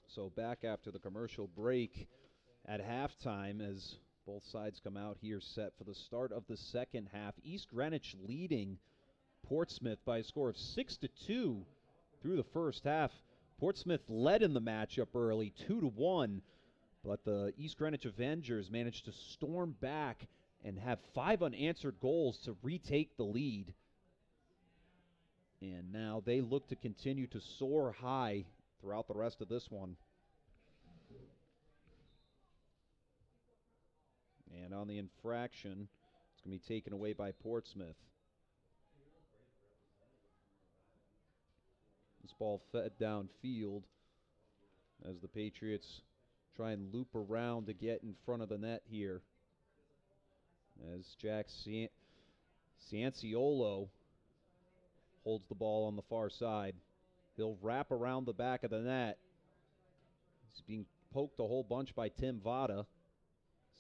So back after the commercial break at halftime as both sides come out here set for the start of the second half. East Greenwich leading Portsmouth by a score of 6-2 through the first half. Portsmouth led in the matchup early, 2-1, But the East Greenwich Avengers managed to storm back and have 5 unanswered goals to retake the lead. And now they look to continue to soar high throughout the rest of this one. And on the infraction, it's going to be taken away by Portsmouth. This ball fed downfield as the Patriots try and loop around to get in front of the net here. As Jack Cianciolo holds the ball on the far side. He'll wrap around the back of the net. He's being poked a whole bunch by Tim Vada.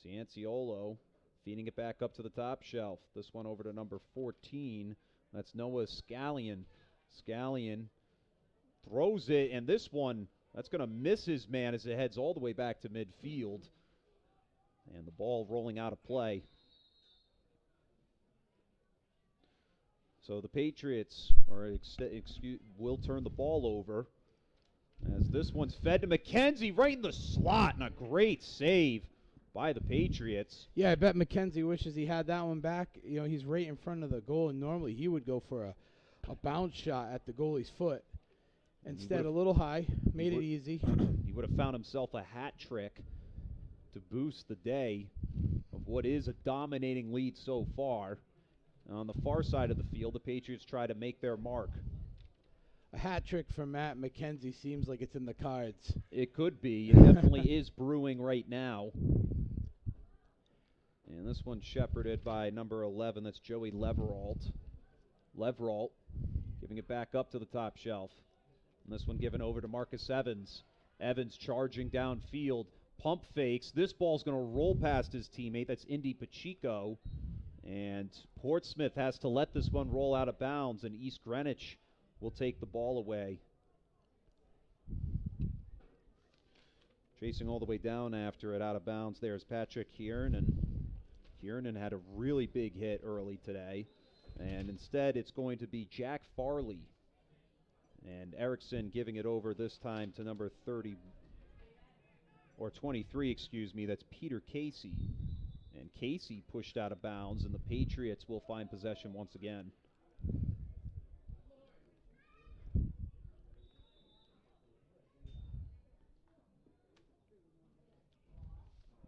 Cianciolo feeding it back up to the top shelf. This one over to number 14. That's Noah Scallion. Scallion throws it, and this one, that's going to miss his man as it heads all the way back to midfield. And the ball rolling out of play. So the Patriots will turn the ball over as this one's fed to McKenzie right in the slot, and a great save by the Patriots. Yeah, I bet McKenzie wishes he had that one back. You know, he's right in front of the goal, and normally he would go for a bounce shot at the goalie's foot. Instead, a little high, made it easy. He would have found himself a hat trick to boost the day of what is a dominating lead so far. On the far side of the field, the Patriots try to make their mark. A hat trick for Matt McKenzie seems like it's in the cards. It could be. It definitely is brewing right now. And this one shepherded by number 11. That's Joey Leveralt. Leveralt giving it back up to the top shelf. And this one given over to Marcus Evans. Evans charging downfield. Pump fakes. This ball's going to roll past his teammate. That's Indy Pacheco. And Portsmouth has to let this one roll out of bounds, and East Greenwich will take the ball away. Chasing all the way down after it out of bounds, there's Patrick Kiernan. Kiernan had a really big hit early today, and instead it's going to be Jack Farley. And Erickson giving it over this time to number 23, excuse me, that's Peter Casey. And Casey pushed out of bounds, and the Patriots will find possession once again.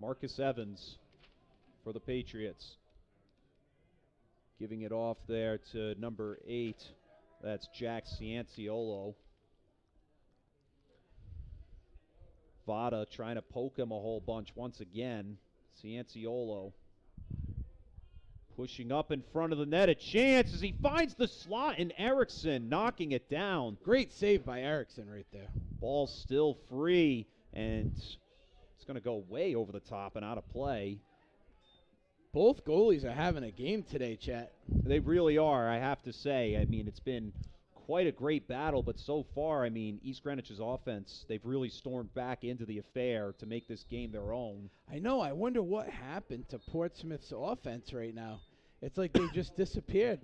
Marcus Evans for the Patriots. Giving it off there to number 8. That's Jack Cianciolo. Vada trying to poke him a whole bunch once again. Cianciolo pushing up in front of the net. A chance as he finds the slot, and Erickson knocking it down. Great save by Erickson right there. Ball still free, and it's going to go way over the top and out of play. Both goalies are having a game today, Chet. They really are, I have to say. I mean, it's been quite a great battle, but so far, I mean, East Greenwich's offense, they've really stormed back into the affair to make this game their own. I know. I wonder what happened to Portsmouth's offense right now. It's like they just disappeared.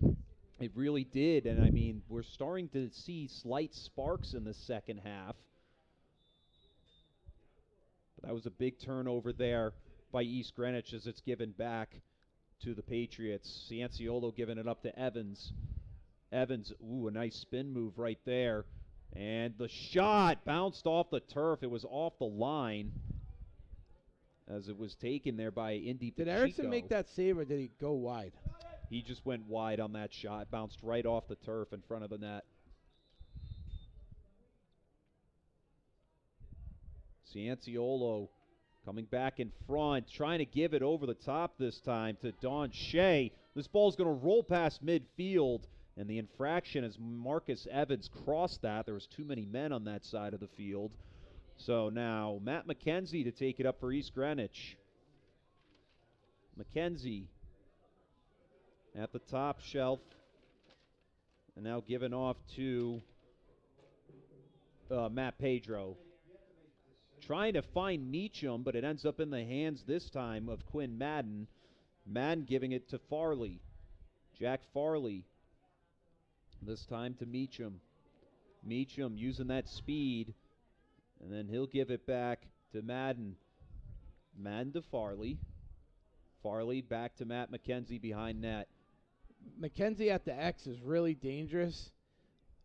It really did, and I mean, we're starting to see slight sparks in the second half. But that was a big turnover there by East Greenwich as it's given back to the Patriots. Cianciolo giving it up to Evans. Evans, ooh, a nice spin move right there. And the shot bounced off the turf. It was off the line as it was taken there by Indy Pacheco. Did Erickson make that save, or did he go wide? He just went wide on that shot. Bounced right off the turf in front of the net. Cianciolo coming back in front, trying to give it over the top this time to Don Shea. This ball's going to roll past midfield. And the infraction as Marcus Evans crossed that. There was too many men on that side of the field. So now Matt McKenzie to take it up for East Greenwich. McKenzie at the top shelf. And now given off to Matt Pedro. Trying to find Meacham, but it ends up in the hands this time of Quinn Madden. Madden giving it to Farley. Jack Farley. This time to Meacham. Meacham using that speed. And then he'll give it back to Madden. Madden to Farley. Farley back to Matt McKenzie behind net. McKenzie at the X is really dangerous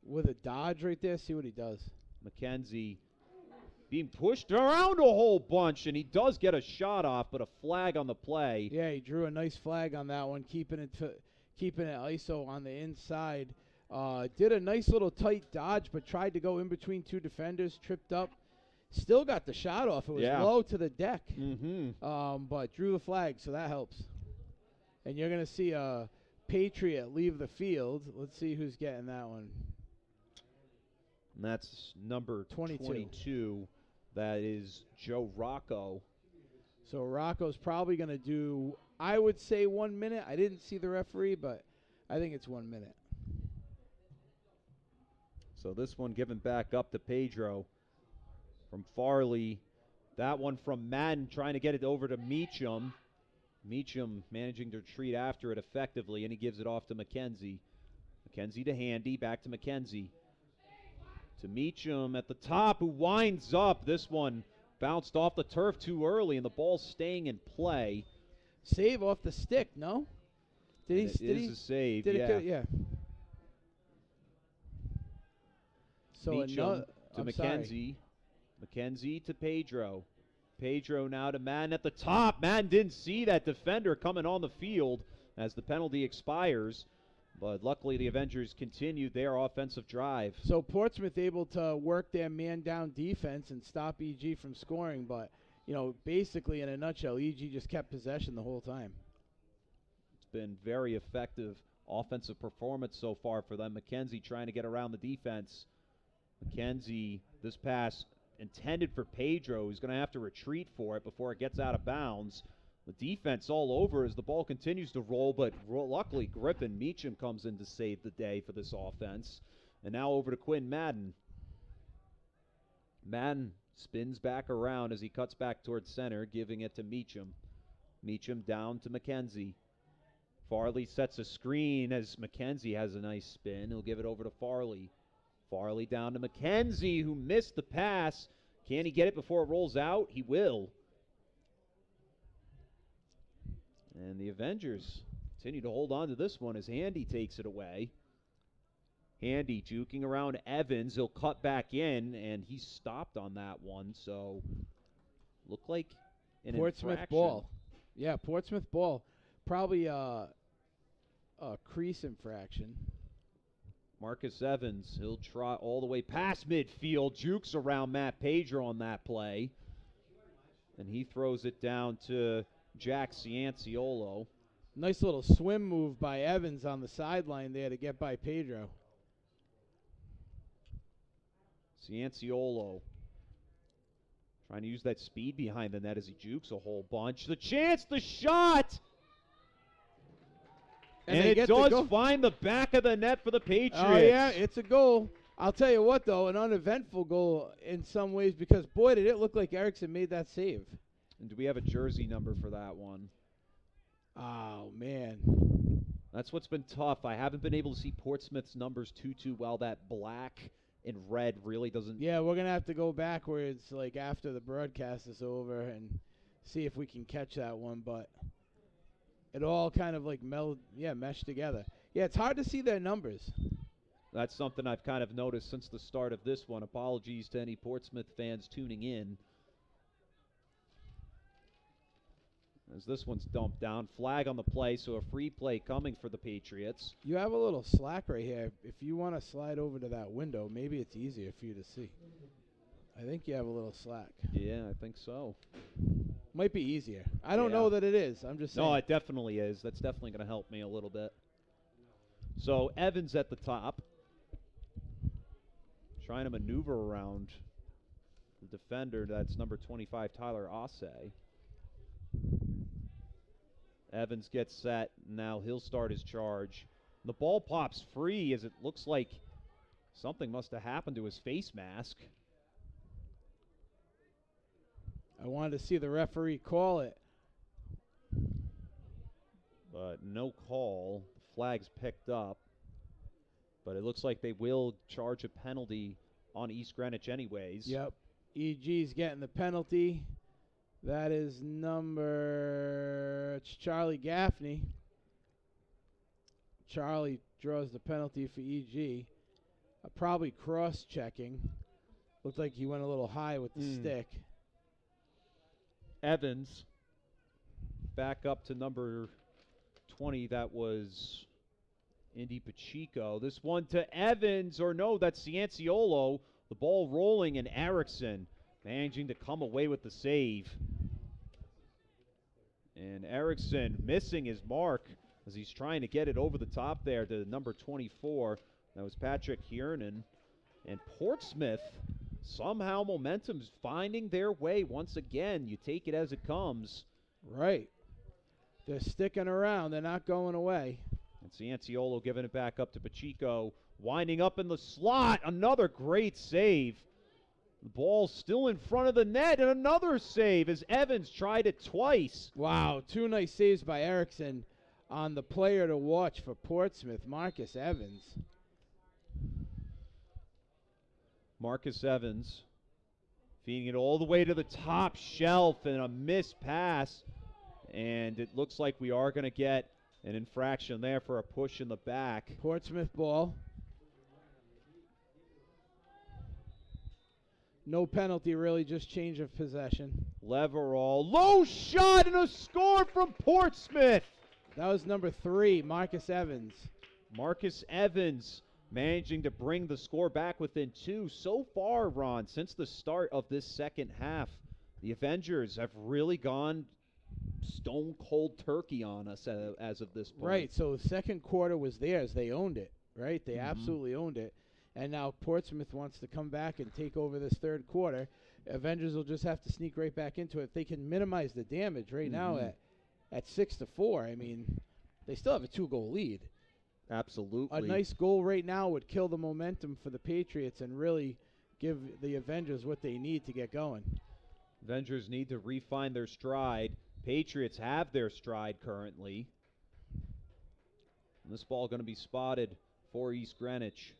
with a dodge right there. See what he does. McKenzie being pushed around a whole bunch, and he does get a shot off, but a flag on the play. Yeah, he drew a nice flag on that one, keeping it ISO on the inside. Did a nice little tight dodge, but tried to go in between two defenders, tripped up. Still got the shot off. It was low to the deck, but drew the flag, so that helps. And you're going to see a Patriot leave the field. Let's see who's getting that one. And that's number 22. That is Joe Rocco. So Rocco's probably going to do, I would say, 1 minute. I didn't see the referee, but I think it's 1 minute. So this one given back up to Pedro from Farley. That one from Madden trying to get it over to Meacham. Meacham managing to retreat after it effectively, and he gives it off to McKenzie. McKenzie to Handy, back to McKenzie. To Meacham at the top, who winds up. This one bounced off the turf too early, and the ball's staying in play. Save off the stick, no? Did he? It is a save, did yeah. It go, yeah. So Meacham to I'm McKenzie. McKenzie to Pedro. Pedro now to Madden at the top. Madden didn't see that defender coming on the field as the penalty expires. But luckily the Avengers continued their offensive drive. So Portsmouth able to work their man-down defense and stop EG from scoring. But, basically in a nutshell, EG just kept possession the whole time. It's been very effective offensive performance so far for them. McKenzie trying to get around the defense. McKenzie, this pass intended for Pedro, who's going to have to retreat for it before it gets out of bounds. The defense all over as the ball continues to roll, but luckily Griffin Meacham comes in to save the day for this offense. And now over to Quinn Madden. Madden spins back around as he cuts back towards center, giving it to Meacham. Meacham down to McKenzie. Farley sets a screen as McKenzie has a nice spin. He'll give it over to Farley. Farley down to McKenzie, who missed the pass. Can he get it before it rolls out? He will. And the Avengers continue to hold on to this one as Handy takes it away. Handy juking around Evans. He'll cut back in, and he's stopped on that one. So, looked like an Portsmouth infraction. ball. Yeah, Portsmouth ball. Probably a crease infraction. Marcus Evans, he'll trot all the way past midfield, jukes around Matt Pedro on that play. And he throws it down to Jack Cianciolo. Nice little swim move by Evans on the sideline there to get by Pedro. Cianciolo trying to use that speed behind the net as he jukes a whole bunch. The chance, the shot! And it does find the back of the net for the Patriots. Oh, yeah, it's a goal. I'll tell you what, though, an uneventful goal in some ways because, boy, did it look like Erickson made that save. And do we have a jersey number for that one? Oh, man. That's what's been tough. I haven't been able to see Portsmouth's numbers too well. That black and red really doesn't... Yeah, we're going to have to go backwards, like, after the broadcast is over and see if we can catch that one, but... It all kind of like meshed together. Yeah, it's hard to see their numbers. That's something I've kind of noticed since the start of this one. Apologies to any Portsmouth fans tuning in. As this one's dumped down. Flag on the play, so a free play coming for the Patriots. You have a little slack right here. If you want to slide over to that window, maybe it's easier for you to see. I think you have a little slack. Yeah, I think so. Might be easier. I don't know that it is. I'm just saying. No, it definitely is. That's definitely going to help me a little bit. So Evans at the top. Trying to maneuver around the defender. That's number 25, Tyler Ossay. Evans gets set. Now he'll start his charge. The ball pops free as it looks like something must have happened to his face mask. I wanted to see the referee call it. But no call. The flag's picked up. But it looks like they will charge a penalty on East Greenwich anyways. Yep. EG's getting the penalty. That is it's Charlie Gaffney. Charlie draws the penalty for EG. Probably cross-checking. Looked like he went a little high with the stick. Evans back up to number 20. That was Indy Pacheco. This one to Evans, or no, that's Cianciolo. The ball rolling, and Erickson managing to come away with the save. And Erickson missing his mark as he's trying to get it over the top there to number 24. That was Patrick Kiernan. And Portsmouth, somehow momentum's finding their way once again. You take it as it comes. Right. They're sticking around. They're not going away. And Cianciolo giving it back up to Pacheco. Winding up in the slot. Another great save. The ball's still in front of the net, and another save as Evans tried it twice. Wow, 2 nice saves by Erickson on the player to watch for Portsmouth, Marcus Evans. Marcus Evans feeding it all the way to the top shelf, and a missed pass. And it looks like we are going to get an infraction there for a push in the back. Portsmouth ball. No penalty, really, just change of possession. Leverall, low shot and a score from Portsmouth. That was number 3, Marcus Evans. Marcus Evans managing to bring the score back within 2. So far, Ron, since the start of this second half, the Avengers have really gone stone cold turkey on us as of this point. Right, so the second quarter was theirs. They owned it, right? They absolutely owned it. And now Portsmouth wants to come back and take over this third quarter. Avengers will just have to sneak right back into it. If they can minimize the damage right now at 6-4, I mean, they still have a 2-goal lead. Absolutely. A nice goal right now would kill the momentum for the Patriots and really give the Avengers what they need to get going. Avengers need to refine their stride. Patriots have their stride currently. And this ball going to be spotted for East Greenwich.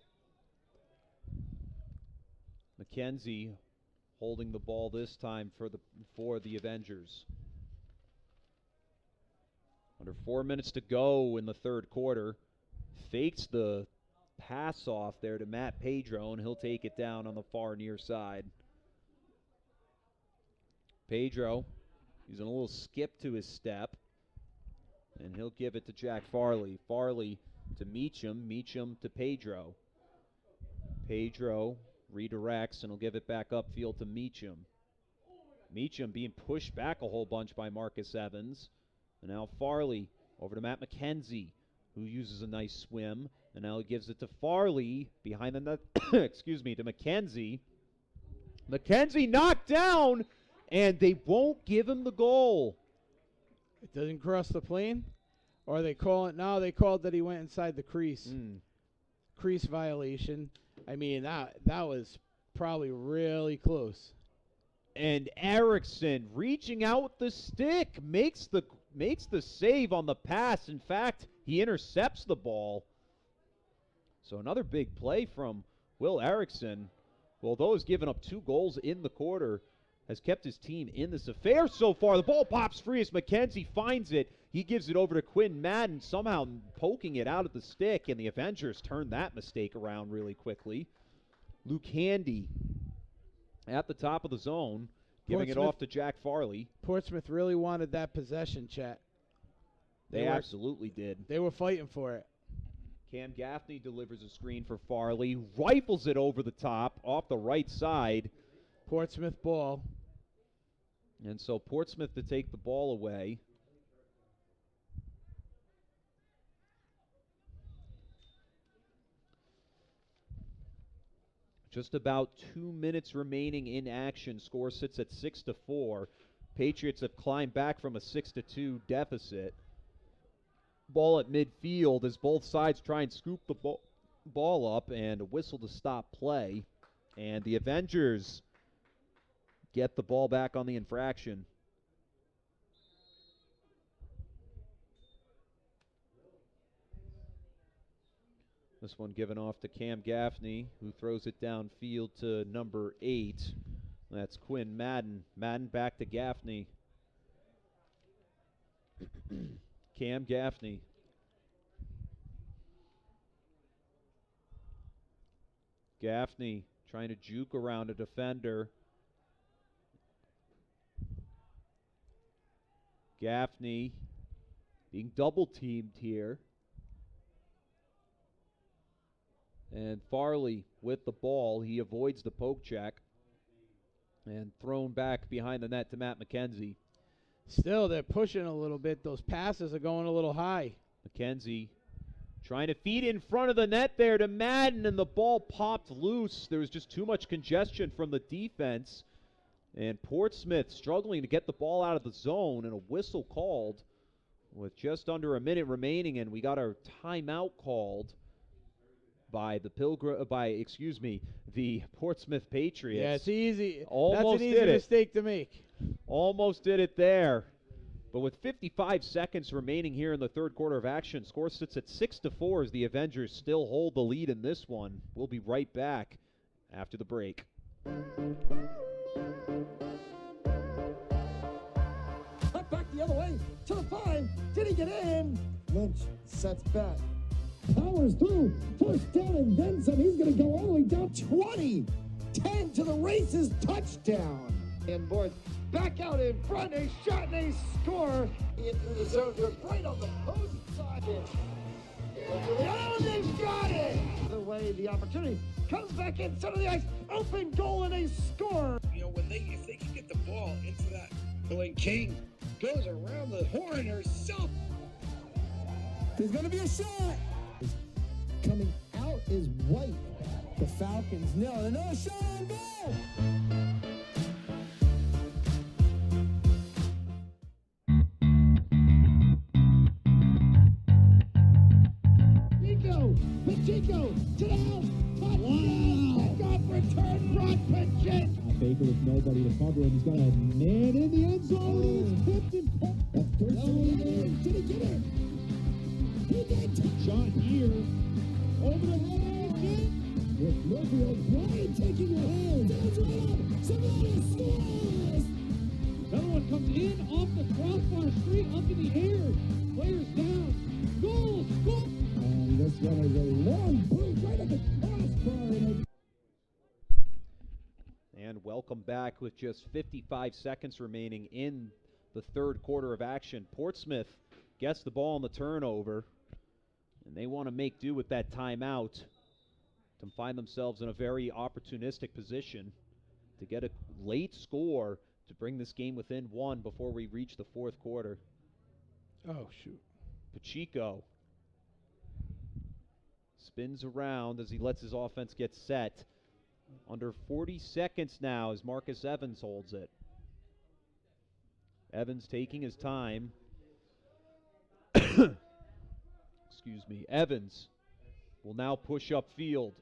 McKenzie holding the ball this time for the Avengers. Under 4 minutes to go in the third quarter. Fakes the pass off there to Matt Pedro, and he'll take it down on the far near side. Pedro using a little skip to his step, and he'll give it to Jack Farley. Farley to Meacham. Meacham to Pedro. Pedro redirects, and he'll give it back upfield to Meacham. Meacham being pushed back a whole bunch by Marcus Evans. And now Farley over to Matt McKenzie, who uses a nice swim. And now he gives it to Farley behind the net. Excuse me, to McKenzie. McKenzie knocked down, and they won't give him the goal. It doesn't cross the plane? Or they call it now? They called that he went inside the crease. Crease violation. I mean, that was probably really close. And Erickson reaching out with the stick makes the save on the pass. In fact, he intercepts the ball. So another big play from Will Erickson, who, although has given up 2 goals in the quarter, has kept his team in this affair so far. The ball pops free as McKenzie finds it. He gives it over to Quinn Madden, somehow poking it out of the stick, and the Avengers turn that mistake around really quickly. Luke Handy at the top of the zone, giving it off to Jack Farley. Portsmouth really wanted that possession, Chet. They absolutely did. They were fighting for it. Cam Gaffney delivers a screen for Farley, rifles it over the top, off the right side. Portsmouth ball. And so Portsmouth to take the ball away. Just about 2 minutes remaining in action. Score sits at 6-4. Patriots have climbed back from a 6-2 deficit. Ball at midfield as both sides try and scoop the ball up, and a whistle to stop play. And the Avengers get the ball back on the infraction. This one given off to Cam Gaffney, who throws it downfield to number 8, That's Quinn Madden. Madden back to Gaffney. Cam Gaffney. Gaffney trying to juke around a defender. Gaffney being double teamed here. And Farley with the ball. He avoids the poke check. And thrown back behind the net to Matt McKenzie. Still, they're pushing a little bit. Those passes are going a little high. McKenzie trying to feed in front of the net there to Madden, and the ball popped loose. There was just too much congestion from the defense. And Portsmouth struggling to get the ball out of the zone, and a whistle called with just under a minute remaining, and we got our timeout called by the the Portsmouth Patriots. Yeah, it's easy. Almost That's an did easy it. mistake to make. Almost did it there. But with 55 seconds remaining here in the third quarter of action, score sits at 6-4 as the Avengers still hold the lead in this one. We'll be right back after the break. Cut back the other way to the 5. Did he get in? Lynch sets back. Powers through. First down and then some. He's going to go all the way down 20. 10 to the races. Touchdown. And boards back out in front. A shot and a score. Into the zone. They're right on the opposing side. Oh, they got it. The way the opportunity comes back in center of the ice. Open goal and a score. You know, if they can get the ball into that, when King goes around the horn herself. There's going to be a shot. Coming out is White. The Falcons nil. Another shot on goal. Pacheco to the house. Pickoff return. Brock Pacheco. Baker with nobody to cover him. He's got a man in the end zone. Tipped and popped. That's Did he get it? He did. Shot here. Over the head. With Murphy O'Brien taking a hold. That's right up. Somebody scores. Another one comes in off the crossbar, straight up in the air. Players down. Goal. Goal. And this one is a long boot right at the crossbar. And welcome back with just 55 seconds remaining in the third quarter of action. Portsmouth gets the ball on the turnover, and they want to make do with that timeout to find themselves in a very opportunistic position to get a late score to bring this game within one before we reach the fourth quarter. Oh, shoot. Pacheco spins around as he lets his offense get set. Under 40 seconds now as Marcus Evans holds it. Evans taking his time. Excuse me. Evans will now push upfield.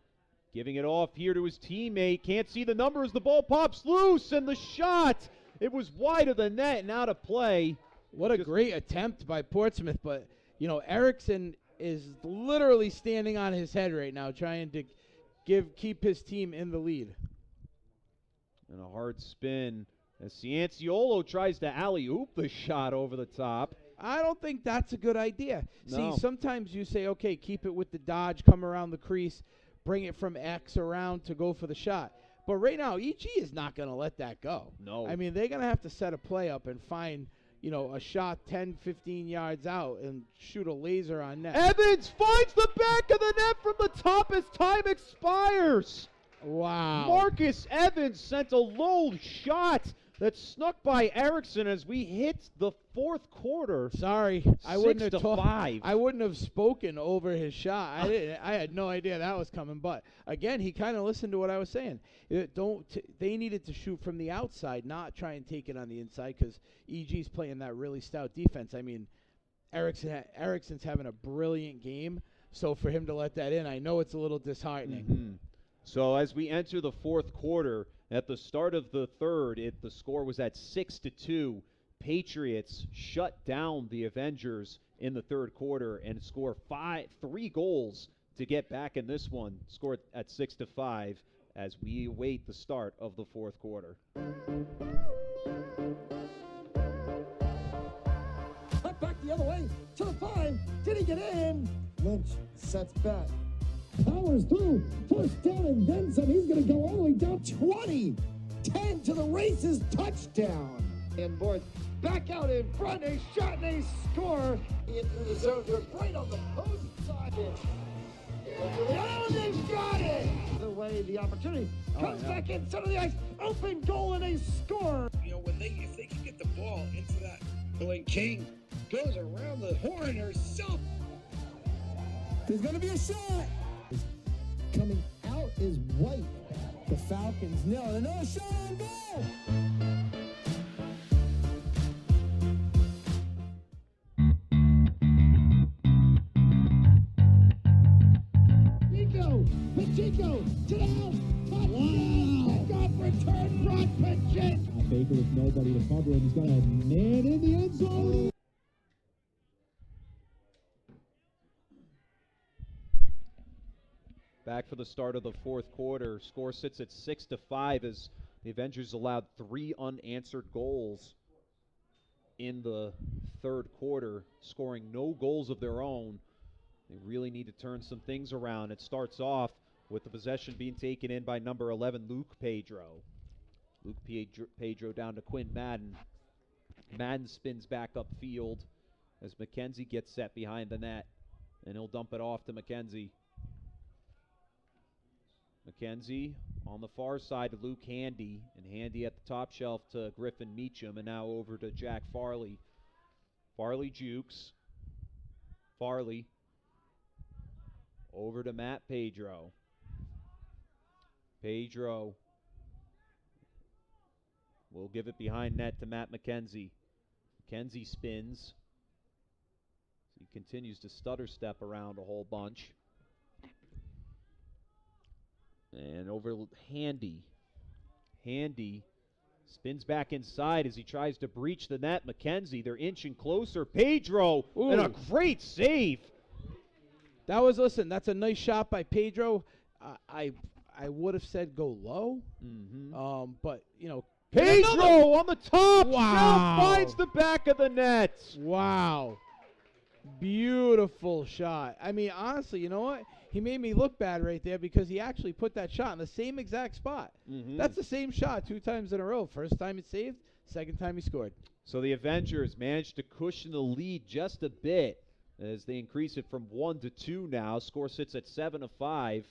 Giving it off here to his teammate. Can't see the numbers. The ball pops loose, and the shot. It was wide of the net and out of play. What a great attempt by Portsmouth, but, you know, Erickson is literally standing on his head right now trying to keep his team in the lead. And a hard spin as Cianciolo tries to alley-oop the shot over the top. I don't think that's a good idea. No. See, sometimes you say, okay, keep it with the dodge, come around the crease, bring it from X around to go for the shot. But right now, EG is not going to let that go. No. I mean, they're going to have to set a play up and find, you know, a shot 10, 15 yards out and shoot a laser on net. Evans finds the back of the net from the top as time expires. Wow. Marcus Evans sent a low shot that snuck by Erickson as we hit the fourth quarter. Sorry, I wouldn't have 6-5. I wouldn't have spoken over his shot. I had no idea that was coming. But again, he kind of listened to what I was saying. They needed to shoot from the outside, not try and take it on the inside, because EG's playing that really stout defense. I mean, Erickson's having a brilliant game. So for him to let that in, I know it's a little disheartening. Mm-hmm. So as we enter the fourth quarter, at the start of the third, the score was at 6-2. Patriots shut down the Avengers in the third quarter and score 3 goals to get back in this one. Scored at 6-5 as we await the start of the fourth quarter. Cut back the other way to the 5. Did he get in? Lynch sets back. Powers through. First down and then some. He's going to go all the way down 20. 10 to the races. Touchdown. And boys back out in front. A shot and a score. Into the zone. They're right on the post side. Oh, they've got it. The way the opportunity comes back in center of the ice. Open goal and a score. You know, if they can get the ball into that, when King goes around the horn herself. There's going to be a shot. Coming out is White. The Falcons nail it. Another shot on goal. Pacheco to the house. Wow. Got return. Brock Pacheco. Baker with nobody to cover him. He's got a man in the end zone. Back for the start of the fourth quarter. Score sits at 6-5 as the Avengers allowed 3 unanswered goals in the third quarter, scoring no goals of their own. They really need to turn some things around. It starts off with the possession being taken in by number 11, Luke Pedro. Luke Pedro down to Quinn Madden. Madden spins back upfield as McKenzie gets set behind the net, and he'll dump it off to McKenzie. McKenzie on the far side to Luke Handy, and Handy at the top shelf to Griffin Meacham, and now over to Jack Farley. Farley jukes. Farley over to Matt Pedro. Pedro will give it behind net to Matt McKenzie. McKenzie spins. He continues to stutter step around a whole bunch. And over Handy. Handy spins back inside as he tries to breach the net. McKenzie, they're inching closer. Pedro, and a great save. That's a nice shot by Pedro. I would have said go low. Mm-hmm. But, you know. Pedro on the top. Wow. Now finds the back of the net. Wow. Beautiful shot. I mean, honestly, you know what? He made me look bad right there because he actually put that shot in the same exact spot. Mm-hmm. That's the same shot 2 times in a row. First time it saved, second time he scored. So the Avengers managed to cushion the lead just a bit as they increase it from 1 to 2 now. Score sits at 7-5.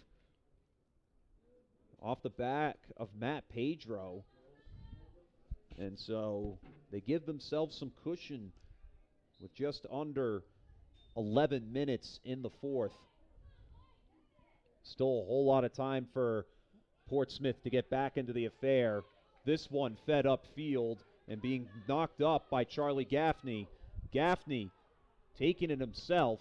Off the back of Matt Pedro. And so they give themselves some cushion with just under 11 minutes in the fourth. Still a whole lot of time for Portsmouth to get back into the affair. This one fed upfield and being knocked up by Charlie Gaffney. Gaffney taking it himself.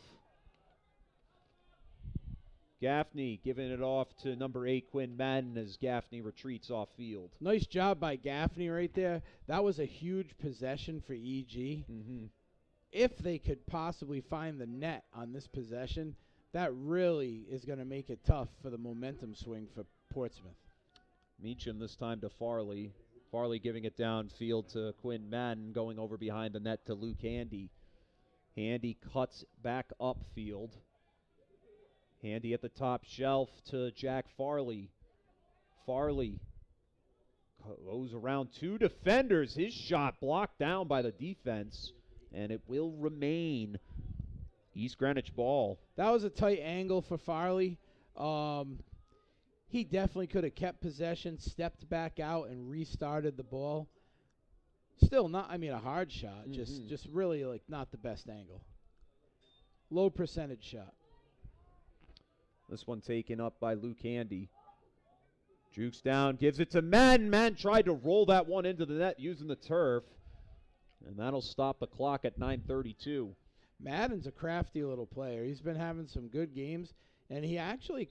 Gaffney giving it off to number 8, Quinn Madden, as Gaffney retreats off field. Nice job by Gaffney right there. That was a huge possession for EG. Mm-hmm. If they could possibly find the net on this possession, that really is going to make it tough for the momentum swing for Portsmouth. Meacham this time to Farley. Farley giving it downfield to Quinn Madden, going over behind the net to Luke Handy. Handy cuts back upfield. Handy at the top shelf to Jack Farley. Farley goes around 2 defenders. His shot blocked down by the defense, and it will remain East Greenwich ball. That was a tight angle for Farley. He definitely could have kept possession, stepped back out, and restarted the ball. Still not, a hard shot. Mm-hmm. Just really, not the best angle. Low percentage shot. This one taken up by Luke Handy. Jukes down, gives it to Madden. Madden tried to roll that one into the net using the turf. And that'll stop the clock at 9:32. Madden's a crafty little player. He's been having some good games, and he actually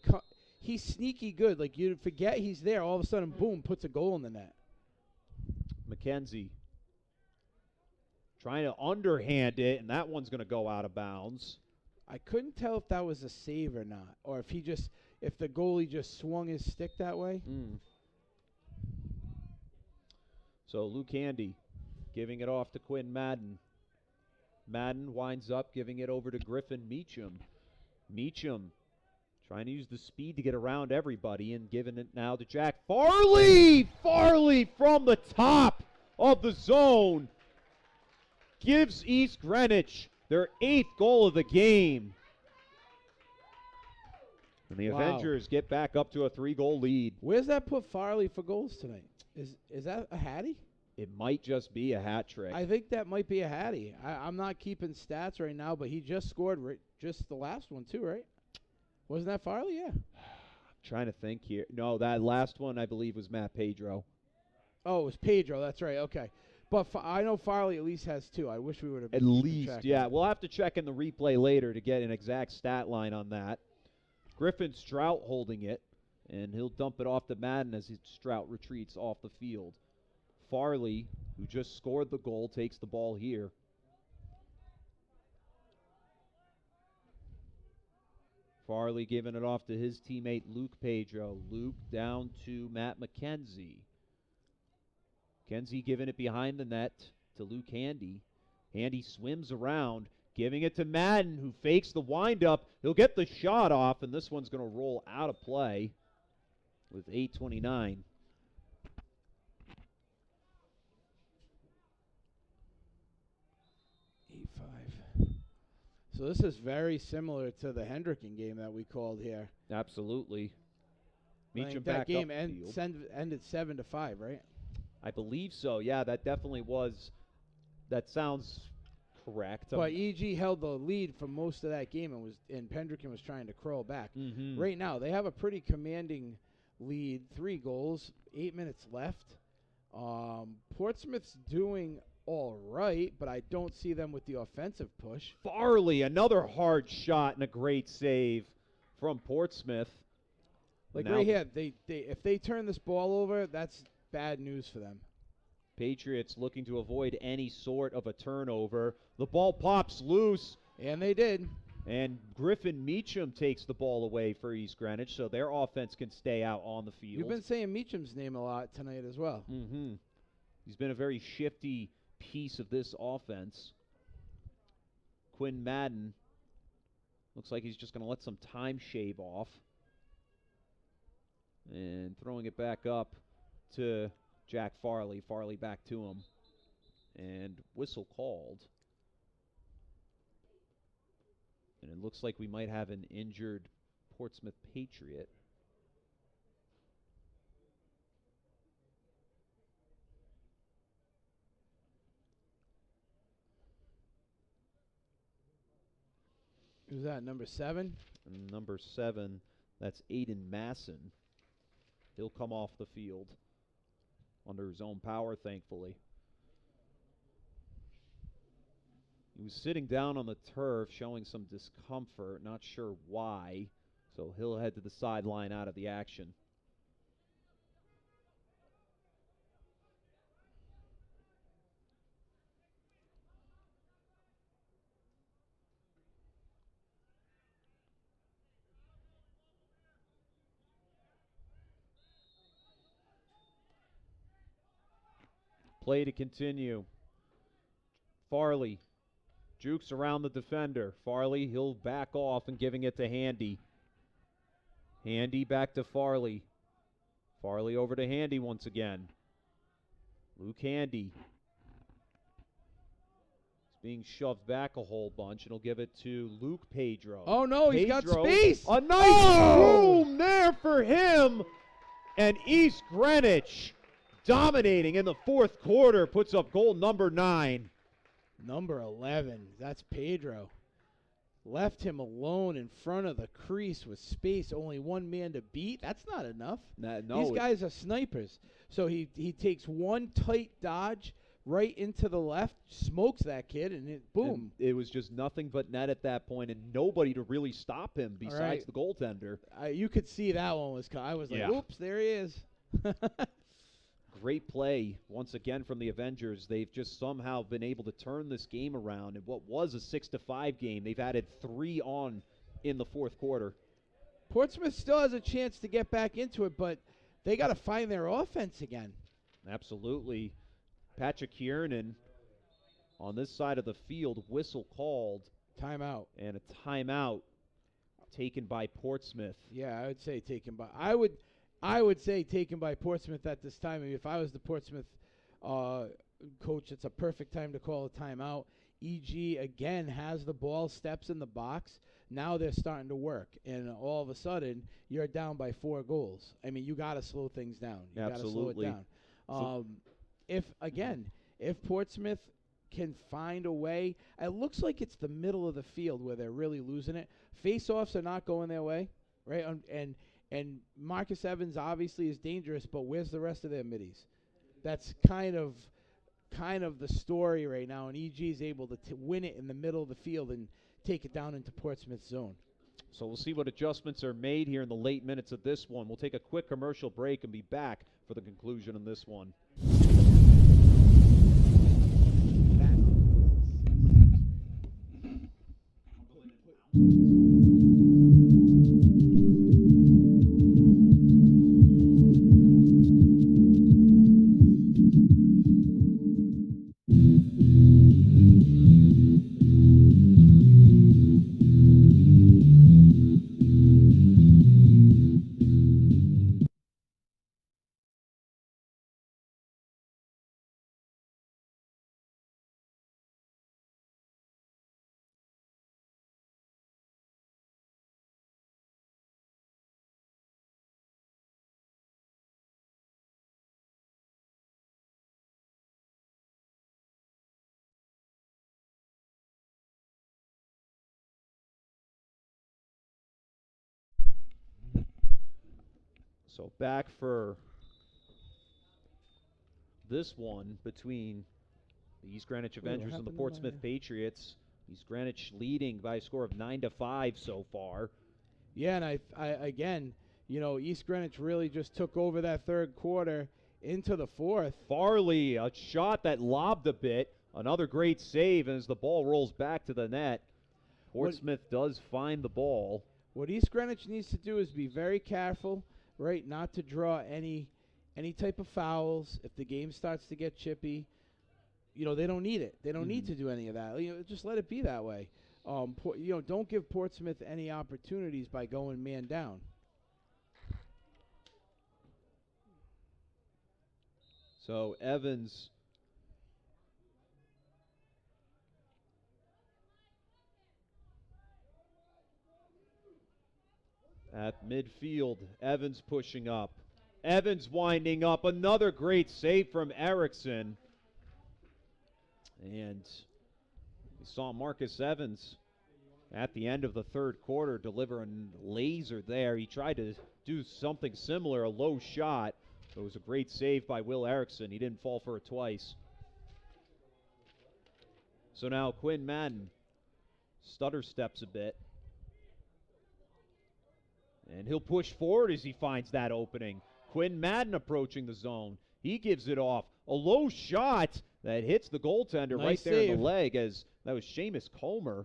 he's sneaky good. Like, you forget he's there, all of a sudden, boom, puts a goal in the net. McKenzie trying to underhand it, and that one's going to go out of bounds. I couldn't tell if that was a save or not, or if the goalie just swung his stick that way. So Luke Handy giving it off to Quinn Madden. Madden winds up giving it over to Griffin Meacham. Meacham trying to use the speed to get around everybody and giving it now to Jack Farley. Farley from the top of the zone gives East Greenwich their 8th goal of the game. And the Avengers get back up to a 3-goal lead. Where's that put Farley for goals tonight? Is that a hattie? It might just be a hat trick. I think that might be a hattie. I'm not keeping stats right now, but he just scored just the last one too, right? Wasn't that Farley? Yeah. I'm trying to think here. No, that last one I believe was Matt Pedro. Oh, it was Pedro. That's right. Okay. But I know Farley at least has 2. I wish we would have. At least, yeah. We'll have to check in the replay later to get an exact stat line on that. Griffin Strout holding it, and he'll dump it off to Madden as Strout retreats off the field. Farley, who just scored the goal, takes the ball here. Farley giving it off to his teammate Luke Pedro. Luke down to Matt McKenzie. McKenzie giving it behind the net to Luke Handy. Handy swims around, giving it to Madden, who fakes the windup. He'll get the shot off, and this one's going to roll out of play with 8:29. So this is very similar to the Hendricken game that we called here. Absolutely. Meacham that back game up the field. ended 7-5, right? I believe so. Yeah, that definitely was. That sounds correct. But EG held the lead for most of that game, and Hendricken was trying to crawl back. Mm-hmm. Right now, they have a pretty commanding lead, 3 goals, 8 minutes left. Portsmouth's doing all right, but I don't see them with the offensive push. Farley, another hard shot and a great save from Portsmouth. Like now right here, if they turn this ball over, that's bad news for them. Patriots looking to avoid any sort of a turnover. The ball pops loose. And they did. And Griffin Meacham takes the ball away for East Greenwich, so their offense can stay out on the field. You've been saying Meacham's name a lot tonight as well. Mm-hmm. He's been a very shifty piece of this offense. Quinn Madden looks like he's just going to let some time shave off. And throwing it back up to Jack Farley. Farley back to him. And whistle called. And it looks like we might have an injured Portsmouth Patriot. Who's that, number 7? And number 7, that's Aiden Masson. He'll come off the field under his own power, thankfully. He was sitting down on the turf, showing some discomfort, not sure why. So he'll head to the sideline out of the action. Play to continue. Farley jukes around the defender. Farley, he'll back off and giving it to Handy. Handy back to Farley. Farley over to Handy once again. Luke Handy. It's being shoved back a whole bunch, and he'll give it to Luke Pedro. Oh, no, he's got space. A nice room there for him. And East Greenwich, dominating in the fourth quarter, puts up goal number 9. Number 11, that's Pedro. Left him alone in front of the crease with space, only one man to beat. That's not enough. No, These guys are snipers. So he takes one tight dodge right into the left, smokes that kid, and boom. And it was just nothing but net at that point, and nobody to really stop him besides the goaltender. You could see that one was I was like, Yeah. oops, there he is. great play once again from the Avengers. They've just somehow been able to turn this game around. In what was a 6-5 game, they've added 3 on in the fourth quarter. Portsmouth still has a chance to get back into it, but they got to find their offense again. Absolutely. Patrick Kiernan on this side of the field, whistle called. Timeout. And a timeout taken by Portsmouth. Yeah, I would say taken by. I would say taken by Portsmouth at this time. I mean, if I was the Portsmouth coach, it's a perfect time to call a timeout. EG again has the ball, steps in the box. Now they're starting to work, and all of a sudden you're down by 4 goals. I mean, you got to slow things down. You got to slow it down. If Portsmouth can find a way, it looks like it's the middle of the field where they're really losing it. Face-offs are not going their way, right? And Marcus Evans obviously is dangerous, but where's the rest of their middies? That's kind of the story right now, and EG is able to win it in the middle of the field and take it down into Portsmouth's zone. So we'll see what adjustments are made here in the late minutes of this one. We'll take a quick commercial break and be back for the conclusion of this one. So back for this one between the East Greenwich Avengers and the Portsmouth Patriots. East Greenwich leading by a score of 9-5 so far. Yeah, and I again, East Greenwich really just took over that third quarter into the fourth. Farley, a shot that lobbed a bit. Another great save as the ball rolls back to the net. Portsmouth does find the ball. What East Greenwich needs to do is be very careful, right, not to draw any type of fouls. If the game starts to get chippy, they don't need it. They don't need to do any of that. Just let it be that way. Don't give Portsmouth any opportunities by going man down. So Evans at midfield. Evans pushing up. Evans winding up. Another great save from Erickson. And we saw Marcus Evans at the end of the third quarter deliver a laser there. He tried to do something similar, a low shot. It was a great save by Will Erickson. He didn't fall for it twice. So now Quinn Madden stutter steps a bit. And he'll push forward as he finds that opening. Quinn Madden approaching the zone. He gives it off. A low shot that hits the goaltender right there in the leg, as that was Seamus Comer.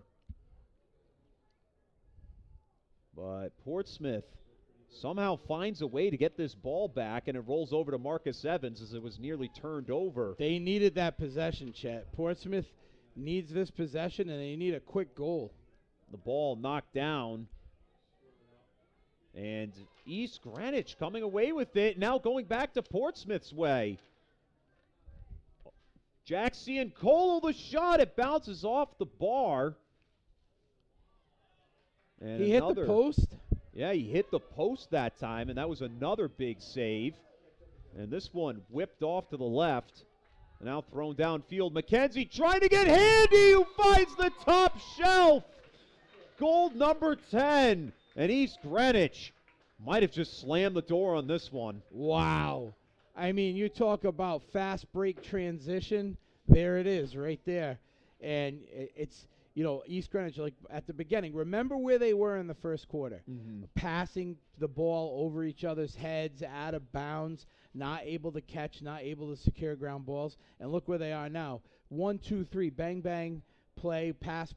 But Portsmouth somehow finds a way to get this ball back, and it rolls over to Marcus Evans as it was nearly turned over. They needed that possession, Chet. Portsmouth needs this possession, and they need a quick goal. The ball knocked down. And East Greenwich coming away with it, now going back to Portsmouth's way. Jack Ciancolo, the shot, it bounces off the bar. And he hit the post? Yeah, he hit the post that time, and that was another big save. And this one whipped off to the left. Now thrown downfield. McKenzie trying to get Handy, who finds the top shelf. Goal number 10. And East Greenwich might have just slammed the door on this one. Wow. I mean, you talk about fast break transition. There it is right there. And it's, East Greenwich, like at the beginning, remember where they were in the first quarter. Passing the ball over each other's heads, out of bounds, not able to catch, not able to secure ground balls. And look where they are now. 1, 2, 3, bang, bang, play, pass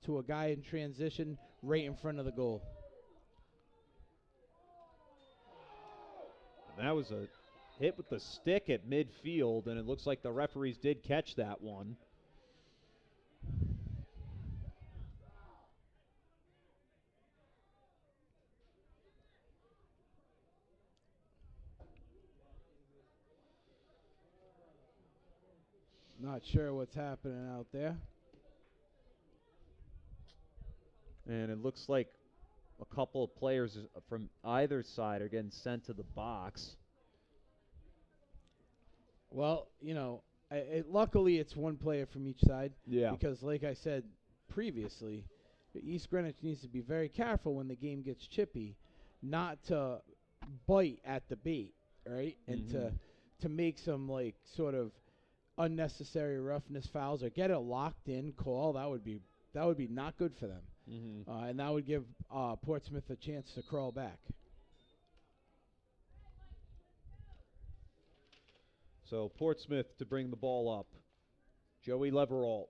to a guy in transition right in front of the goal. That was a hit with the stick at midfield, and it looks like the referees did catch that one. Not sure what's happening out there. And it looks like a couple of players from either side are getting sent to the box. Well, luckily it's one player from each side. Yeah. Because, like I said previously, East Greenwich needs to be very careful when the game gets chippy, not to bite at the bait, right? And to make some sort of unnecessary roughness fouls or get a locked in call. That would be not good for them. And that would give Portsmouth a chance to crawl back. So Portsmouth to bring the ball up. Joey Leveralt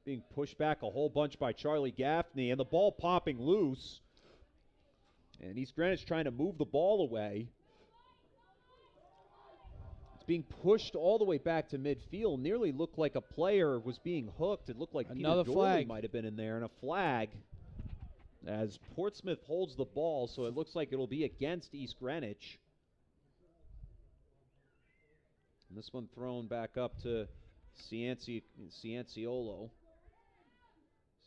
being pushed back a whole bunch by Charlie Gaffney, and the ball popping loose. And East Greenwich trying to move the ball away. It's being pushed all the way back to midfield. Nearly looked like a player was being hooked. It looked like Another Peter Dorley flag might have been in there, and a flag as Portsmouth holds the ball, so it looks like it'll be against East Greenwich. And this one thrown back up to Cianciolo.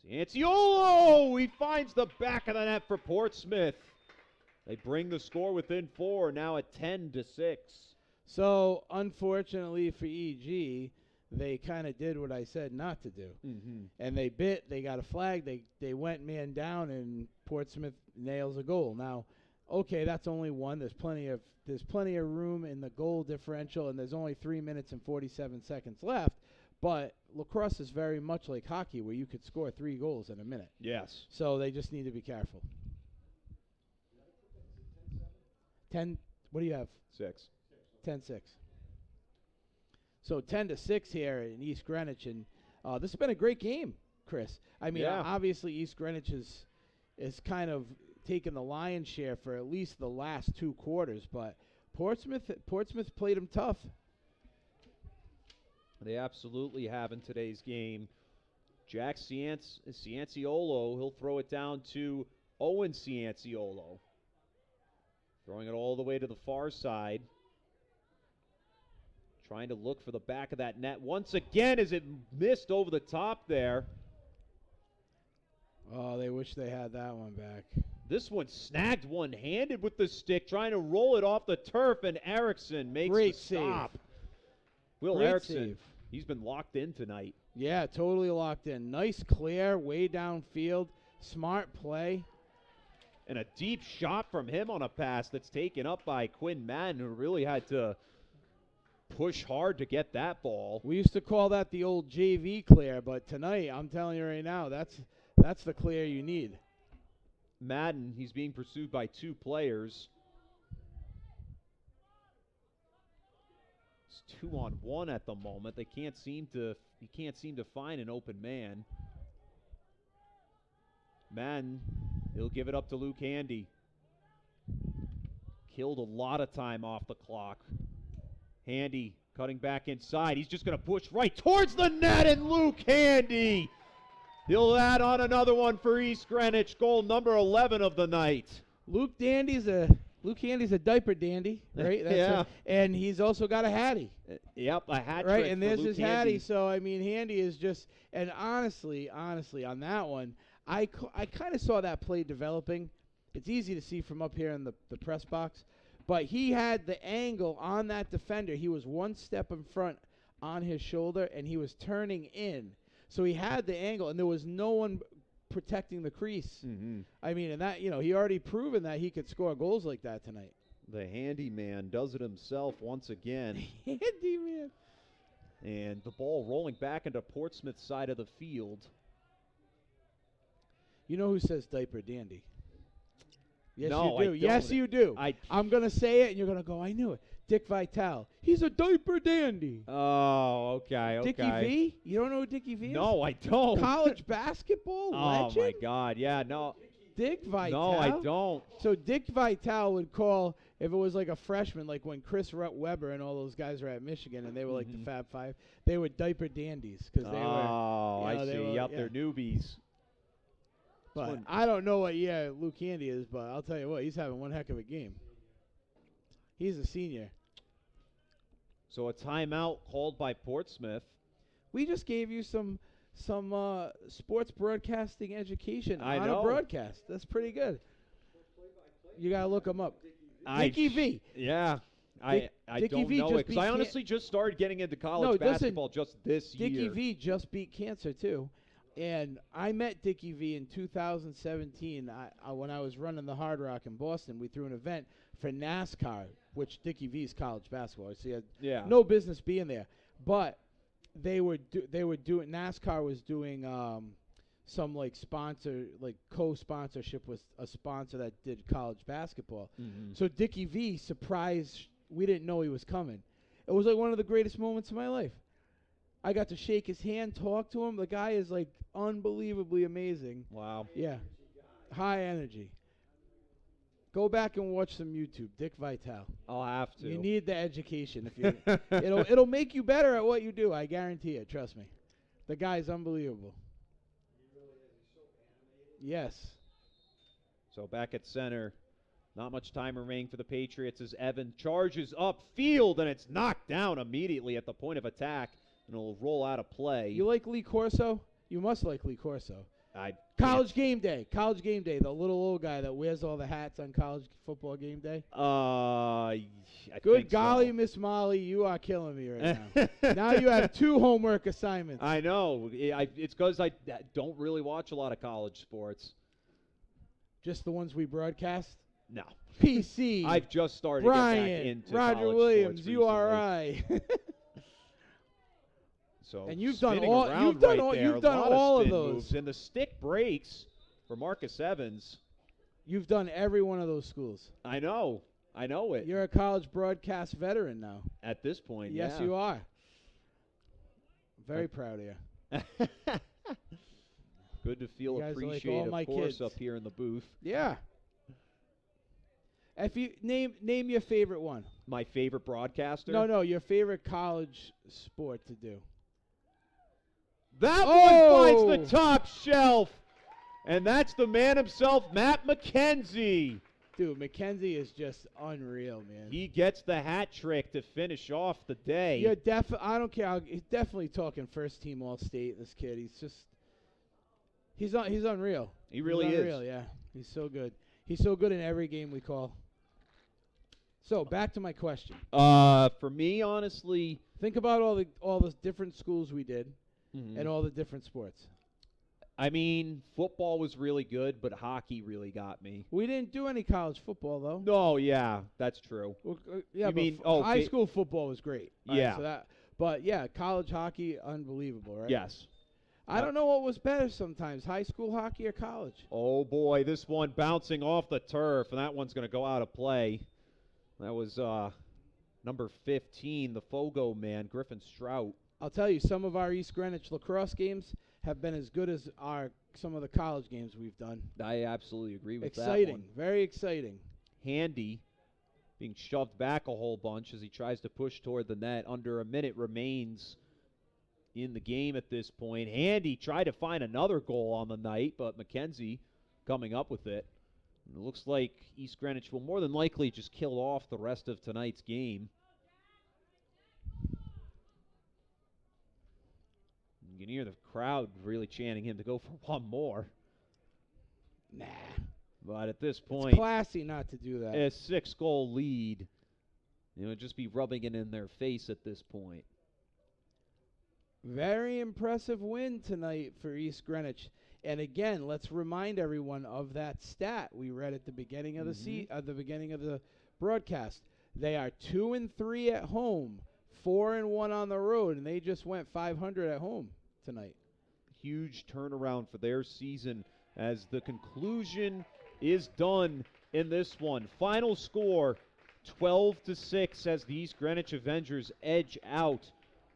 Cianciolo! He finds the back of the net for Portsmouth. They bring the score within 4, now at 10-6. So, unfortunately for EG, they kind of did what I said not to do. And they got a flag, they went man down, and Portsmouth nails a goal. Now, okay, that's only one. There's plenty of room in the goal differential, and there's only 3 minutes and 47 seconds left. But lacrosse is very much like hockey, where you could score 3 goals in a minute. Yes. So they just need to be careful. 10. What do you have? 6. 10-6. So 10-6 here in East Greenwich, and this has been a great game, Chris. I mean, obviously East Greenwich is kind of taken the lion's share for at least the last 2 quarters, but Portsmouth played them tough. They absolutely have in today's game. Jack Cianciolo, he'll throw it down to Owen Cianciolo. Throwing it all the way to the far side. Trying to look for the back of that net once again as it missed over the top there. Oh, they wish they had that one back. This one snagged one-handed with the stick, trying to roll it off the turf, and Erickson makes Great the stop. save. Will Great Erickson, save. He's been locked in tonight. Yeah, totally locked in. Nice clear, way downfield. Smart play. And a deep shot from him on a pass that's taken up by Quinn Madden, who really had to push hard to get that ball. We used to call that the old JV clear, but tonight, I'm telling you right now, that's the clear you need. Madden, he's being pursued by 2 players. It's 2-on-1 at the moment. He can't seem to find an open man. Madden, he'll give it up to Luke Handy. Killed a lot of time off the clock. Handy cutting back inside. He's just going to push right towards the net, and Luke Handy, he'll add on another one for East Greenwich. Goal number 11 of the night. Luke Handy's a diaper dandy, right? Yeah. And he's also got a hattie. Yep, a hat right, trick and for there's Luke his Handy. hattie. So, I mean, Handy is just – and honestly, on that one, I kind of saw that play developing. It's easy to see from up here in the press box. But he had the angle on that defender. He was one step in front on his shoulder, and he was turning in. So he had the angle, and there was no one protecting the crease. I mean, and that, he already proven that he could score goals like that tonight. The handyman does it himself once again. Handyman. And the ball rolling back into Portsmouth's side of the field. You know who says diaper dandy? Yes, No, you do. I Yes, don't. you do. I- I'm going to say it, and you're going to go, I knew it. Dick Vitale. He's a diaper dandy. Oh, okay, okay. Dickie V? You don't know who Dickie V is? No, I don't. College basketball Oh, legend? my God. Yeah, no. Dick Vitale? No, I don't. So Dick Vitale would call, if it was like a freshman, like when Chris Weber and all those guys were at Michigan, and they were like the Fab Five, they were diaper dandies because they were. Oh, you know, I they see. were- Yep, yeah. they're newbies. But one- I don't know what year Luke Handy is, but I'll tell you what, he's having one heck of a game. He's a senior. So a timeout called by Portsmouth. We just gave you some sports broadcasting education I on know. a broadcast. That's pretty good. You gotta look him up. I- Dickie V. Yeah. I Dickie don't V know just it because beat I Can- honestly just started getting into college No, listen, basketball just this Dickie year. V just beat cancer too, and I met Dickie V in 2017. When I was running the Hard Rock in Boston, we threw an event for NASCAR, which Dickie V's college basketball. So he had Yeah. no business being there, but they were doing NASCAR was doing some like co-sponsorship with a sponsor that did college basketball. Mhm. So Dickie V surprised. We didn't know he was coming. It was like one of the greatest moments of my life. I got to shake his hand, talk to him. The guy is like unbelievably amazing. Wow. Yeah, high energy. Go back and watch some YouTube. Dick Vitale. I'll have to. You need the education. If you, it'll make you better at what you do. I guarantee it. Trust me. The guy's unbelievable. Yes. So back at center, not much time remaining for the Patriots as Evan charges upfield, and it's knocked down immediately at the point of attack, and it'll roll out of play. You like Lee Corso? You must like Lee Corso. I College game day. College game day. The little old guy that wears all the hats on college football game day. I Good think golly, so. Miss Molly, you are killing me right now. Now you have 2 homework assignments. I know. It's because I don't really watch a lot of college sports. Just the ones we broadcast. No. PC. I've just started to get back Brian. into Roger college Williams. sports URI. So And you've done spinning all- around you've done right all- there, you've a done lot all of spin those. moves, and the stick breaks for Marcus Evans. You've done every one of those schools. I know it. You're a college broadcast veteran now. At this point, Yes, yeah. you are. Very proud of you. Good to feel You guys are like appreciated, all my of course, kids. up here in the booth. Yeah. If you name your favorite one. My favorite broadcaster. No, your favorite college sport to do. That Oh! one finds the top shelf. And that's the man himself, Matt McKenzie. Dude, McKenzie is just unreal, man. He gets the hat trick to finish off the day. You're I don't care. He's definitely talking first team All-State. This kid, he's unreal. He really He's is. unreal, yeah. He's so good. He's so good in every game we call. So back to my question. For me, honestly, Think about all the different schools we did mhm. and all the different sports. I mean, football was really good, but hockey really got me. We didn't do any college football though. No, yeah, that's true. Well, yeah, You but mean- high school football was great. All right, Yeah. so but yeah, college hockey, unbelievable, right? Yes. I don't know what was better sometimes, high school hockey or college. Oh, boy, this one bouncing off the turf, and that one's going to go out of play. That was number 15, the Fogo man, Griffin Strout. I'll tell you, some of our East Greenwich lacrosse games have been as good as some of the college games we've done. I absolutely agree with that Exciting, one. very exciting. Handy being shoved back a whole bunch as he tries to push toward the net. Under a minute remains in the game at this point. Handy tried to find another goal on the night, but McKenzie coming up with it. And it looks like East Greenwich will more than likely just kill off the rest of tonight's game. You can hear the crowd really chanting him to go for one more. Nah, But at this it's point, classy not to do that. a 6-goal lead, just be rubbing it in their face at this point. Very impressive win tonight for East Greenwich. And again, let's remind everyone of that stat we read at the beginning of the beginning of the broadcast. They are 2-3 at home, 4-1 on the road, and they just went 500 at home tonight. Huge turnaround for their season as the conclusion is done in this one. Final score, 12-6 as the East Greenwich Avengers edge out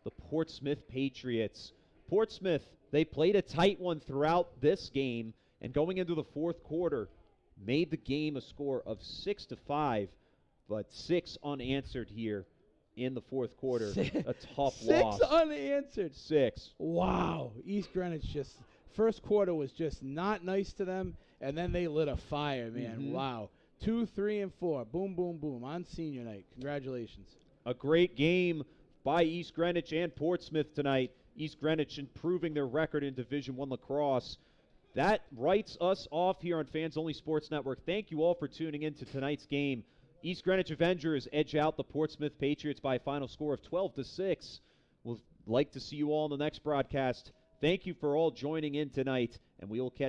the Portsmouth Patriots. Portsmouth, they played a tight one throughout this game, and going into the fourth quarter, made the game a score of 6-5, but 6 unanswered here in the fourth quarter. A tough loss. 6 unanswered. 6. Wow. East Greenwich just, first quarter was just not nice to them, and then they lit a fire, man. Mhm. Wow. 2, 3, and 4. Boom, boom, boom. On senior night. Congratulations. A great game by East Greenwich and Portsmouth tonight. East Greenwich improving their record in Division I lacrosse. That writes us off here on Fans Only Sports Network. Thank you all for tuning in to tonight's game. East Greenwich Avengers edge out the Portsmouth Patriots by a final score of 12-6. We'll like to see you all in the next broadcast. Thank you for all joining in tonight, and we will catch